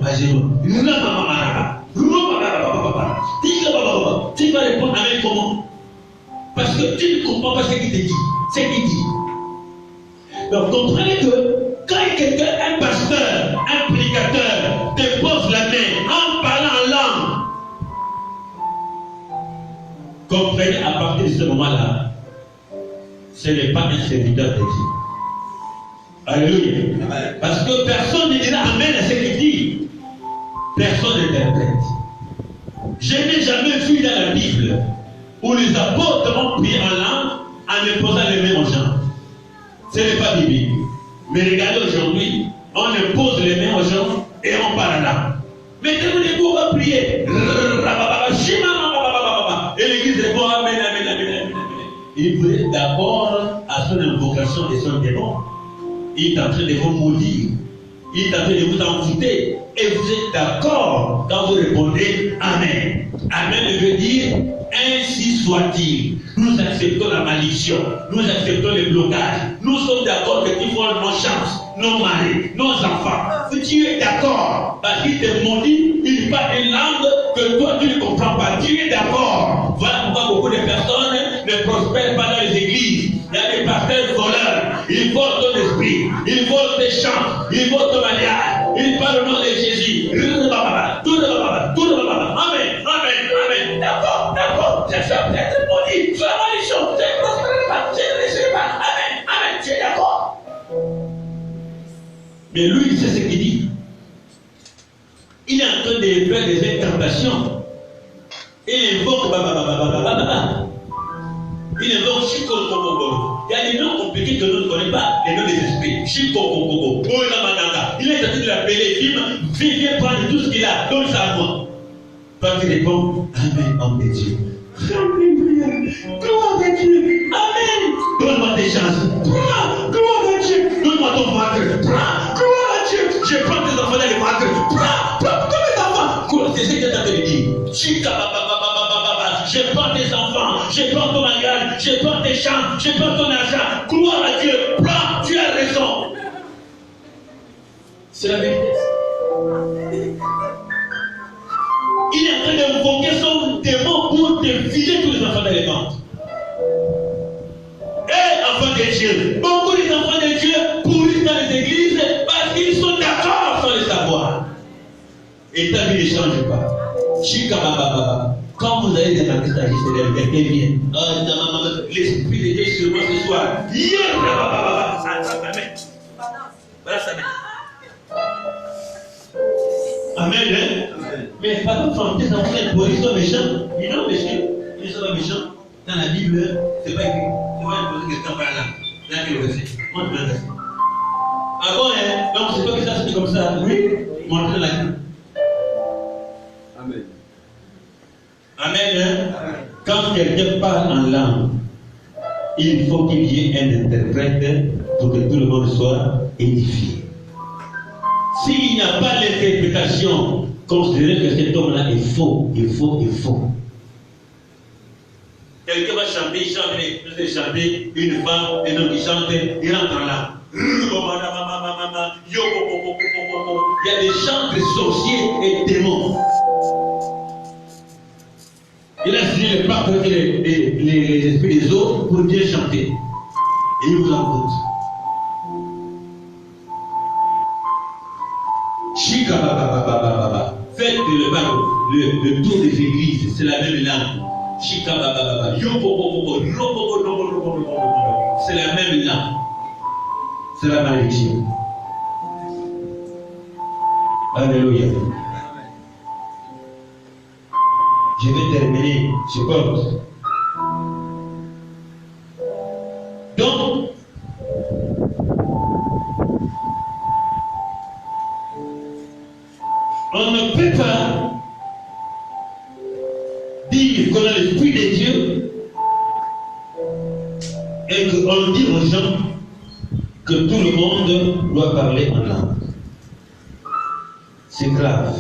Tu vas répondre Amen comment? Parce que tu ne comprends pas ce qu'il te dit. Ce qu'il dit. Donc comprenez que quand quelqu'un, un pasteur, un prédicateur, te pose la main en parlant en langue, comprenez à partir de ce moment-là, ce n'est pas un serviteur de Dieu. Alléluia. Parce que personne ne dira Amen à ce qu'il dit. Personne n'interprète. Je n'ai jamais vu dans la Bible où les apôtres ont prié en langue en imposant les mains aux gens. Ce n'est pas biblique. Mais regardez aujourd'hui, on impose les mains aux gens et on parle en langue. Mettez-vous debout, on va prier. Et l'église répond Amen, Amen, Amen, Amen. Il voulait d'abord à son invocation et son démon. Il est en train de vous maudire. Il est en train de vous envoûter. Et vous êtes d'accord quand vous répondez Amen. Amen veut dire ainsi soit-il. Nous acceptons la malédiction. Nous acceptons les blocages. Nous sommes d'accord que tu vois nos chances, nos maris, nos enfants. Si tu es d'accord, parce qu'il te maudit, il parle une langue que toi tu ne comprends pas. Tu es d'accord. Voilà pourquoi beaucoup de personnes ne prospèrent pas dans les églises. Il y a des pasteurs voleurs. Ils volent ton esprit. Ils volent tes chances. Ils volent ton mariage. Ils Mais lui, il sait ce qu'il dit. Il est en train de faire des incantations. Il invoque Il invoque Chikokokobo. Il y a des noms compliqués que nous ne connaissons pas, les noms des esprits. Chikokokobo. Il est en train de l'appeler. Viens prendre tout ce qu'il a. Donne ça à moi. Toi tu réponds, Amen, homme de Dieu. Alléluia. Gloire à Dieu. Amen. Donne-moi tes chances. Prends. Gloire à Dieu. Donne-moi ton ventre. Prends. Gloire à Dieu. Je prends tes enfants dans les ventres. Prends. Prends tous mes enfants. C'est ce que tu as de dire. Je prends tes enfants. Je prends ton mariage. Je prends tes champs. Je prends ton argent. Gloire à Dieu. Prends. Tu as raison. C'est la vérité. Il est en train d'invoquer son démon pour te vider tous les enfants dans les ventres. Et enfants de Dieu, beaucoup des enfants de Dieu pourrissent dans les églises parce qu'ils sont d'accord sans le savoir. Et ta vie ne change pas. Quand vous allez dans la question agisselle, quelqu'un vient. L'esprit de Dieu sur moi ce soir. Voilà ça. Amen. Mais par contre, tes enfants, ils sont méchants. Ils sont méchants. Ils sont pas méchants. Dans la Bible, c'est pas écrit. Tu vas poser quelqu'un par là. Là, quel verset? Montre le verset. Ah bon, hein? Donc c'est toi qui ça, c'est comme ça. Oui? Montre la Bible. Amen. Amen. Hein? Quand quelqu'un parle en langue, il faut qu'il y ait un interprète pour que tout le monde soit édifié. S'il n'y a pas l'interprétation, considérez que cet homme-là est faux, est faux, est faux. Quelqu'un va chanter, il chante, il va chanter, une femme, un homme qui chante, il rentre là. Il y a des chants de sorciers et démons. Il a signé le pacte avec les esprits des autres pour bien chanter. Et il vous en compte. Faites le tour des églises, c'est la même langue. C'est la même langue. C'est la malédiction. Alléluia. Je vais terminer, je pense. Donc, on ne peut pas dire qu'on a l'esprit de Dieu et qu'on dit aux gens que tout le monde doit parler en langue. C'est grave.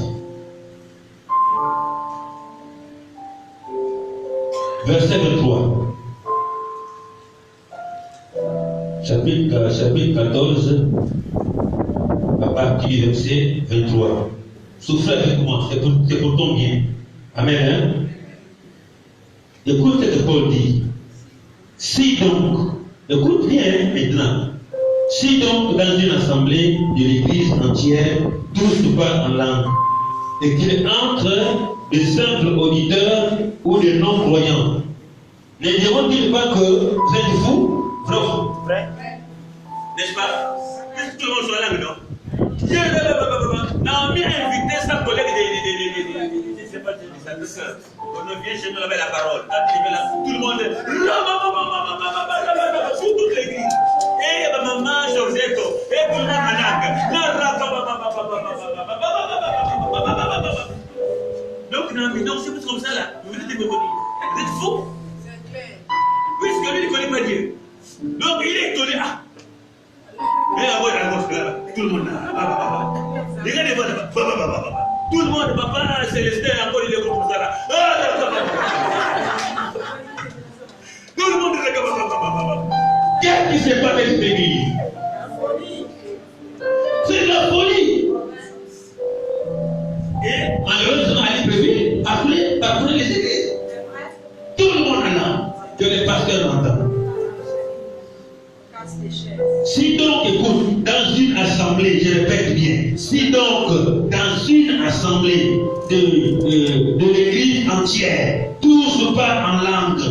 Verset 23. Chapitre 14, à partir du verset 23. Souffrez avec moi, c'est pour ton bien. Amen. Hein? Écoute ce que Paul dit. Si donc, écoute bien maintenant. Si donc dans une assemblée de l'église entière, tous parlent en langue, et qu'il entre de simples auditeurs ou de non-croyants, ne diront-ils pas que vous êtes fous? Vrai? N'est-ce pas? Est-ce que tout le monde soit là maintenant? Naomi a invité sa collègue je ne sais pas si c'est ça. On vient chez nous avec la parole. Tout le monde sur toute l'église. Et maman Georgetto. Et tout le monde donc Naomi, non, c'est comme ça là. Vous êtes fous? C'est clair. Puisque lui ne connaît pas Dieu. Donc il est étonné. Tout le monde là. Regardez là. Tout le monde, papa Célestin, encore il est comme ça là. Tout le monde est là. Qu'est-ce qui s'est passé dans cette église? C'est de la folie. Et malheureusement, à l'imprévu, après les églises. Tout le monde est là. Que les pasteurs entendent. Si donc, écoute, dans une assemblée, je répète bien, si donc dans une assemblée de l'église entière, tous parlent en langue,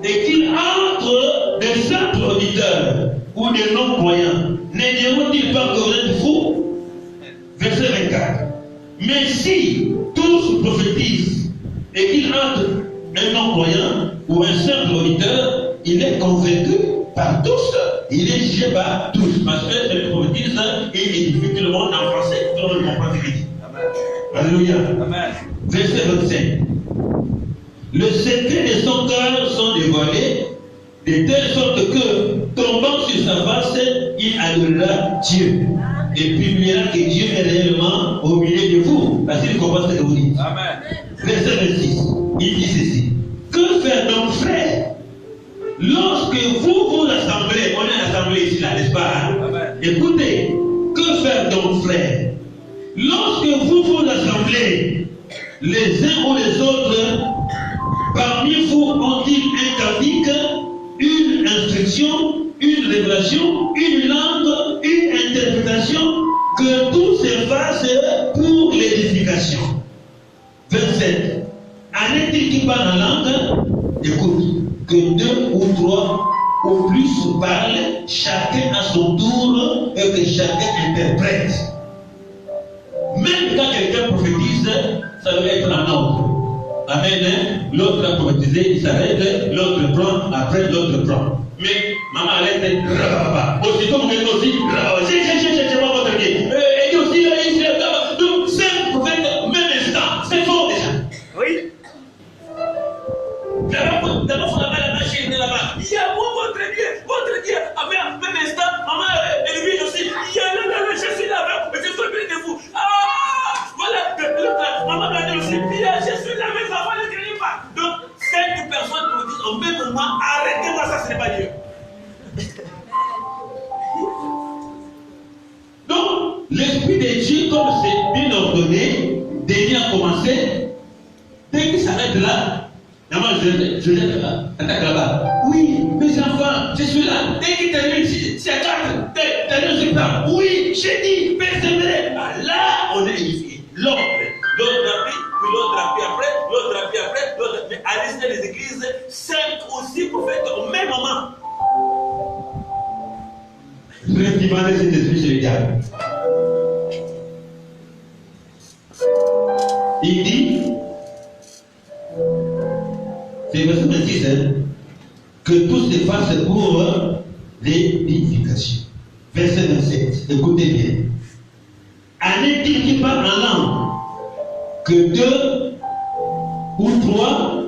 et qu'il entre des simples auditeurs ou des non-croyants, ne diront-ils pas que vous êtes fous? Mais si tous prophétisent et qu'il entre un non-croyant ou un simple auditeur, il est convaincu par tous, il est jugé par tous. Parce que le prophétise, il édifie tout le monde en français, tout le monde comprend ce qu'il dit. Alléluia. Amen. Verset 27. Le secret de son cœur sont dévoilés, de telle sorte que, tombant sur sa face, il adorera Dieu. Et publiera que Dieu est réellement au milieu de vous. Parce qu'il comprend ce que vous dites. Amen. Verset 26. Il dit ceci. Que faire donc, frère? Lorsque vous vous rassemblez, on est assemblés ici, là, n'est-ce pas? Amen. Écoutez, que faire donc, frère? Lorsque vous vous rassemblez, les uns ou les autres, parmi vous ont-ils un cantique, une instruction, une révélation, une langue, une interprétation, que tout se fasse pour l'édification? 27. En est-il qui parle en langue? Écoute, que 2 ou 3 ou plus parlent, chacun à son tour, et que chacun interprète. Même quand quelqu'un prophétise, ça doit être en ordre. Amen. L'autre a prophétisé, il s'arrête, l'autre prend, après l'autre prend. Mais maman allait être aussitôt vous êtes aussi, j'ai pas votre pied. Et aussi, donc 5 prophètes, même instant, c'est fort déjà. Oui. D'abord, il faut la machine là-bas. Il y a votre Dieu. Avec même instant, maman, elle vit aussi. Il y a là, je suis là, je suis près de vous. Ah, voilà, maman m'a dit aussi. Il y a, je suis là, mais ça va ne craignez pas. Donc, 5 personnes nous disent au même moment, arrêtez-moi, ça, ce n'est pas Dieu. Donc, l'Esprit de Dieu, comme c'est bien ordonné, déjà a commencé, dès qu'il s'arrête là, d'abord je lève là, attaque là-bas. Oui, mes enfants, je suis là. Dès qu'il termine, c'est à 4, termine sur plan. Oui, j'ai dit, persévérer. Ah, là, on est édifié. L'autre a pris, puis l'autre a pris après, l'autre a pris après, l'autre. Mais à l'issue des églises, 5 ou 6 prophètes au même moment. Réprimander cet esprit chez les diables. Il dit, c'est verset 26, que tout se fasse pour l'édification. Verset 27, écoutez bien. En est-il qui parle en langue, que 2 ou 3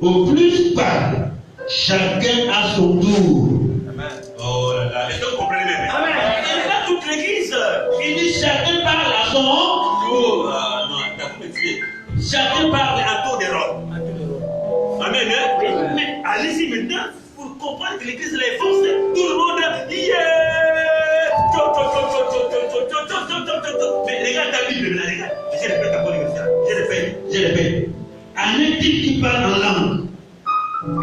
au plus parlent, chacun à son tour. Amen. Oh là là, est-ce que vous comprenez bien? Amen. Et là, toute l'église. Il dit chacun parle à son tour. Non, vous me tuez. Chacun parle à tour de rôle. Amen. Oui. Mais allez-y maintenant pour comprendre que l'église est force. Tout le monde, mais regarde ta Bible maintenant, regarde. Je répète encore je répète. En est-il qui parle en langue?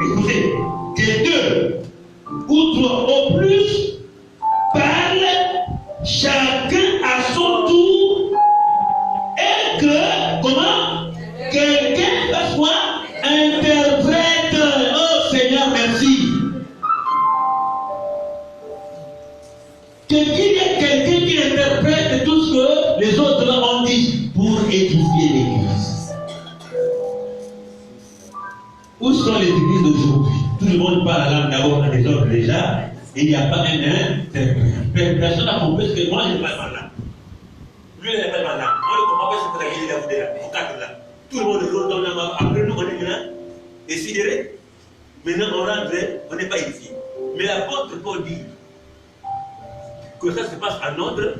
Écoutez, que 2 ou 3 au plus parlent, chacun à son tour, et que, comment? Quelqu'un fasse quoi? Interprète. Oh Seigneur, merci. Qu'il y ait quelqu'un qui interprète tout ce que les autres ont dit pour édifier l'église. Où sont les églises d'aujourd'hui? Tout le monde parle la langue d'abord à des autres déjà, et il n'y a pas un interprète. Personne n'a compris ce que moi je parle ma langue. Lui il parle ma langue. Moi je ne comprends pas ce que la Bible a dit là. Au cadre là. Tout le monde retourne là-bas. Après nous on est maintenant décidérés. Maintenant on rentre, on n'est pas édifié. Mais l'apôtre Paul dit que ça se passe en ordre,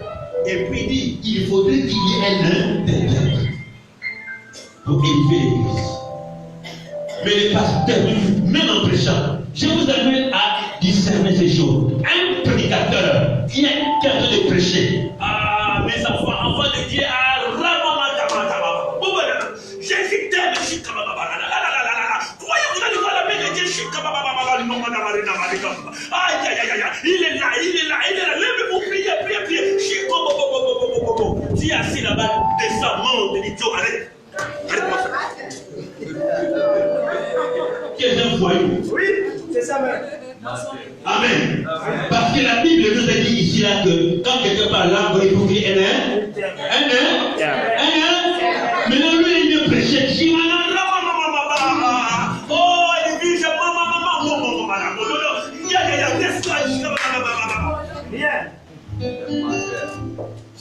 et puis dit il faudrait qu'il y ait un interprète pour édifier l'église. Mais les pasteurs, même en prêchant, je vous amène à discerner ces choses. Un prédicateur qui est capable de prêcher. Ah, mes enfants de Dieu, Jésus t'aime, je suis comme croyez que vous allez voir la main de Dieu, je suis comme il est là, levez-vous, priez, je suis comme Dieu assis là-bas, descend, monte, dit Dieu, arrête-moi ça. Qui est un voyou. Oui, c'est ça même. Amen. Parce que la Bible nous a dit ici là que quand quelqu'un parle là, il faut qu'il y ait un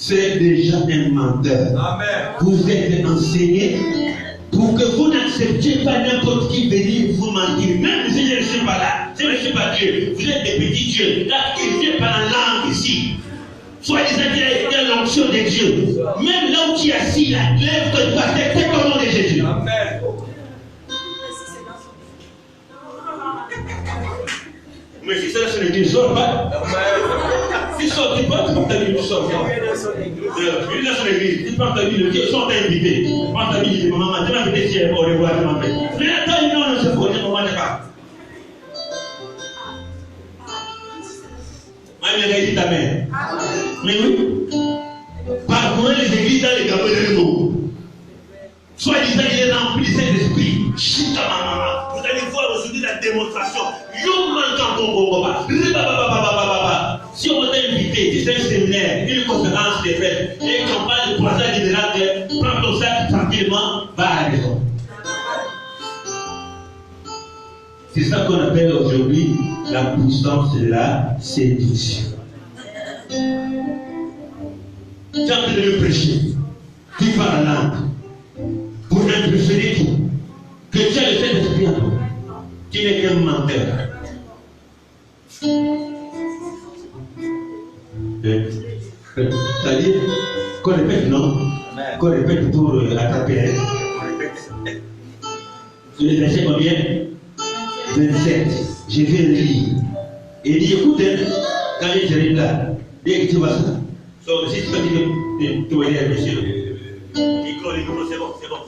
c'est déjà un menteur. Amen. Vous êtes enseigné pour que vous n'acceptiez pas n'importe qui venir vous mentir. Même si je ne suis pas là, je ne suis pas Dieu, vous êtes des petits dieux. Là, qui ne vient pas la langue ici. Soit-disant qu'il y a l'onction de Dieu. Même là où tu es assis, là, lève-toi, c'est au nom de Jésus. Amen. Mais si c'est là sur l'église, sors pas. Tu sors, tu prends ta Bible, tu sors. Il est là sur l'église, tu prends ta Bible, tu sors, t'es invité. Tu prends ta Bible, tu dis, maman, tu m'as invité, tu es au revoir, tu m'as fait. Mais attends, non, c'est pour dire, maman, n'est pas. Même les dit ta mère. Mais oui. Parcourez les églises dans les Gabons de l'eau. Soit-disant, il est rempli de cet esprit. Chita maman. Vous allez voir aujourd'hui la démonstration. Si on t'a invité, si c'est un séminaire, une conférence des fêtes, et qu'on parle de croisade du miracle, prends ton sac tranquillement, va à la maison. C'est ça qu'on appelle aujourd'hui la puissance de la séduction. Tu es en train de le prêcher, tu parles la langue, pour impressionner tout, que tu as le Saint-Esprit en toi, tu n'es qu'un menteur. C'est-à-dire qu'on répète, non? Qu'on répète pour attraper. Sur les versets combien? 27. Je vais le lire. Et il dit, écoute, quand il arrive là, dès que tu vois ça, si tu peux te voyer à monsieur, c'est bon.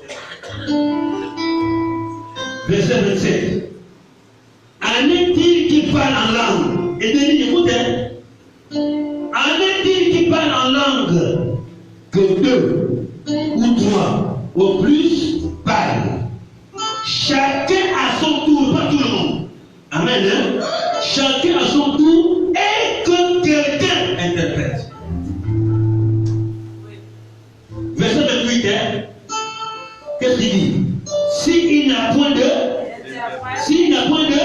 Verset 27. En est-il qui parle en langue? Et il dit, écoute, en est-il qui parle en langue que 2 ou 3 au plus parlent? Chacun à son tour, pas tout le monde. Amen. Hein? Chacun à son tour et que quelqu'un interprète. Verset 28, hein? Qu'est-ce qu'il dit? S'il n'a point de. S'il n'a point de.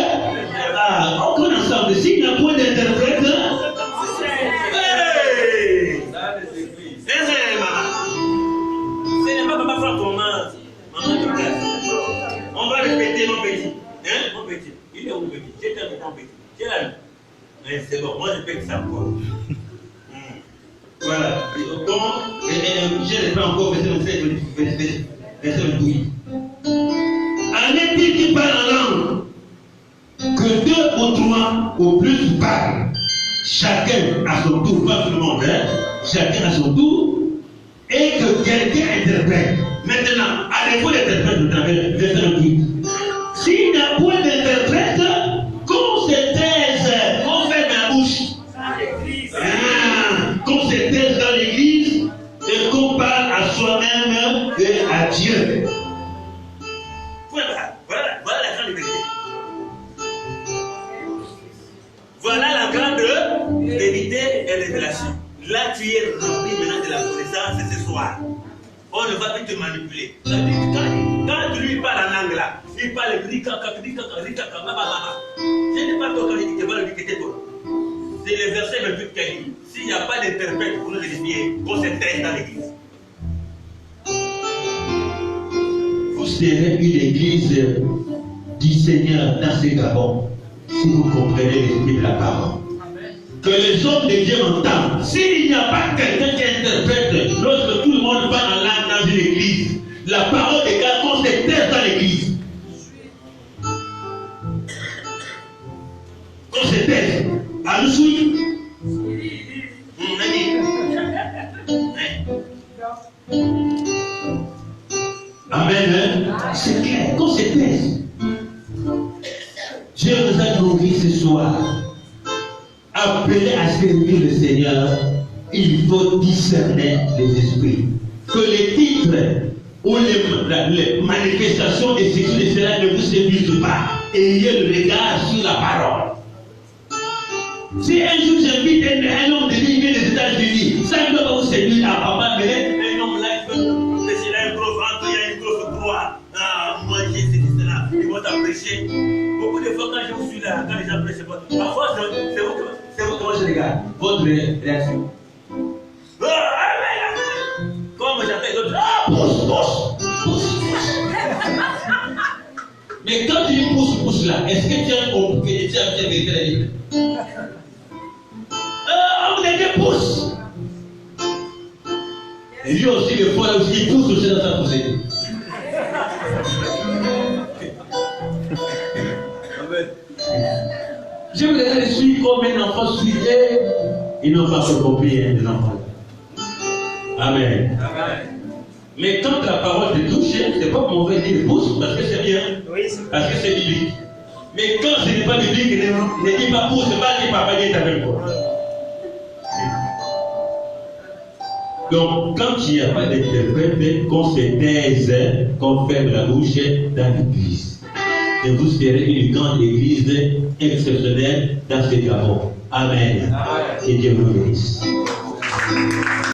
Ah, on ensemble. S'il n'a point d'interprète. Hey! Ce n'est pas papa frère ton maman. Maman de classe. On va répéter mon petit. Hein? Mon petit. Il est où mon petit? J'ai terminé mon petit. J'ai la vie. Mais c'est bon, moi je répète ça encore. Voilà. Donc, je répète encore verset 28. En est-il qui parle en langue que 2 ou 3 au plus parlent? Chacun à son tour, pas tout le monde, hein? Chacun à son tour, et que quelqu'un interprète. Maintenant, à défaut d'interprète, vous avez verset 28. S'il n'a point d'interprète, qu'on se taise, qu'on ferme la bouche. Qu'on se taise dans l'église et qu'on parle à soi-même et à Dieu. Voilà la grande vérité. Voilà la grande vérité et révélation. Là, tu es rempli maintenant de la connaissance ce soir. On ne va plus te manipuler. Quand tu lui parles en langue là, il parle rika. Ce n'est pas toi qui va le dicter toi. C'est le verset 28 qui dit, s'il n'y a pas d'interprète pour nous édifier, on se traite dans l'église. Vous serez une église du Seigneur dans ces Gabons, si vous comprenez l'esprit de la parole. Que les hommes de Dieu entendent. S'il n'y a pas quelqu'un qui interprète, lorsque tout le monde parle en langue dans une église, la parole de Dieu qu'on se taise dans l'église. Qu'on se taise. À nous suivre. Amen. C'est clair. Qu'on se taise. Dieu nous a nourris ce soir. Appelé à servir le Seigneur, il faut discerner les esprits. Que les titres ou les manifestations des sexuels de cela ne vous séduisent pas. Ayez le regard sur la parole. Si un jour j'invite un homme de vie des États-Unis, ça ne doit pas vous séduire à papa, mais un homme là, il peut prêcher un gros ventre, il y a une grosse croix. Ah, moi j'ai ceci, cela, ils vont t'apprécier. Beaucoup de fois quand je vous suis là, quand les gens prêchent pas, parfois c'est vous comment je regarde votre réaction. tu dis pousse là, est-ce que tu as compris que tu as vérité la Bible? On est des pouces. Et lui aussi, le fois là aussi, il pousse aussi dans sa poussée. Je vous les suis comme un enfant suivi. Ils n'ont pas compris les enfants. Amen. Mais quand la parole te touche, c'est pas mauvais dire pousse parce que c'est bien. Parce que c'est biblique. Mais quand ce n'est pas biblique, ne dis pas pousse, pas dire papa dit avec toi. Donc, quand il n'y a pas d'interprète, qu'on se taise, qu'on ferme la bouche dans l'église. Et vous serez une grande église exceptionnelle dans ce Gabon. Amen. Et Dieu vous bénisse.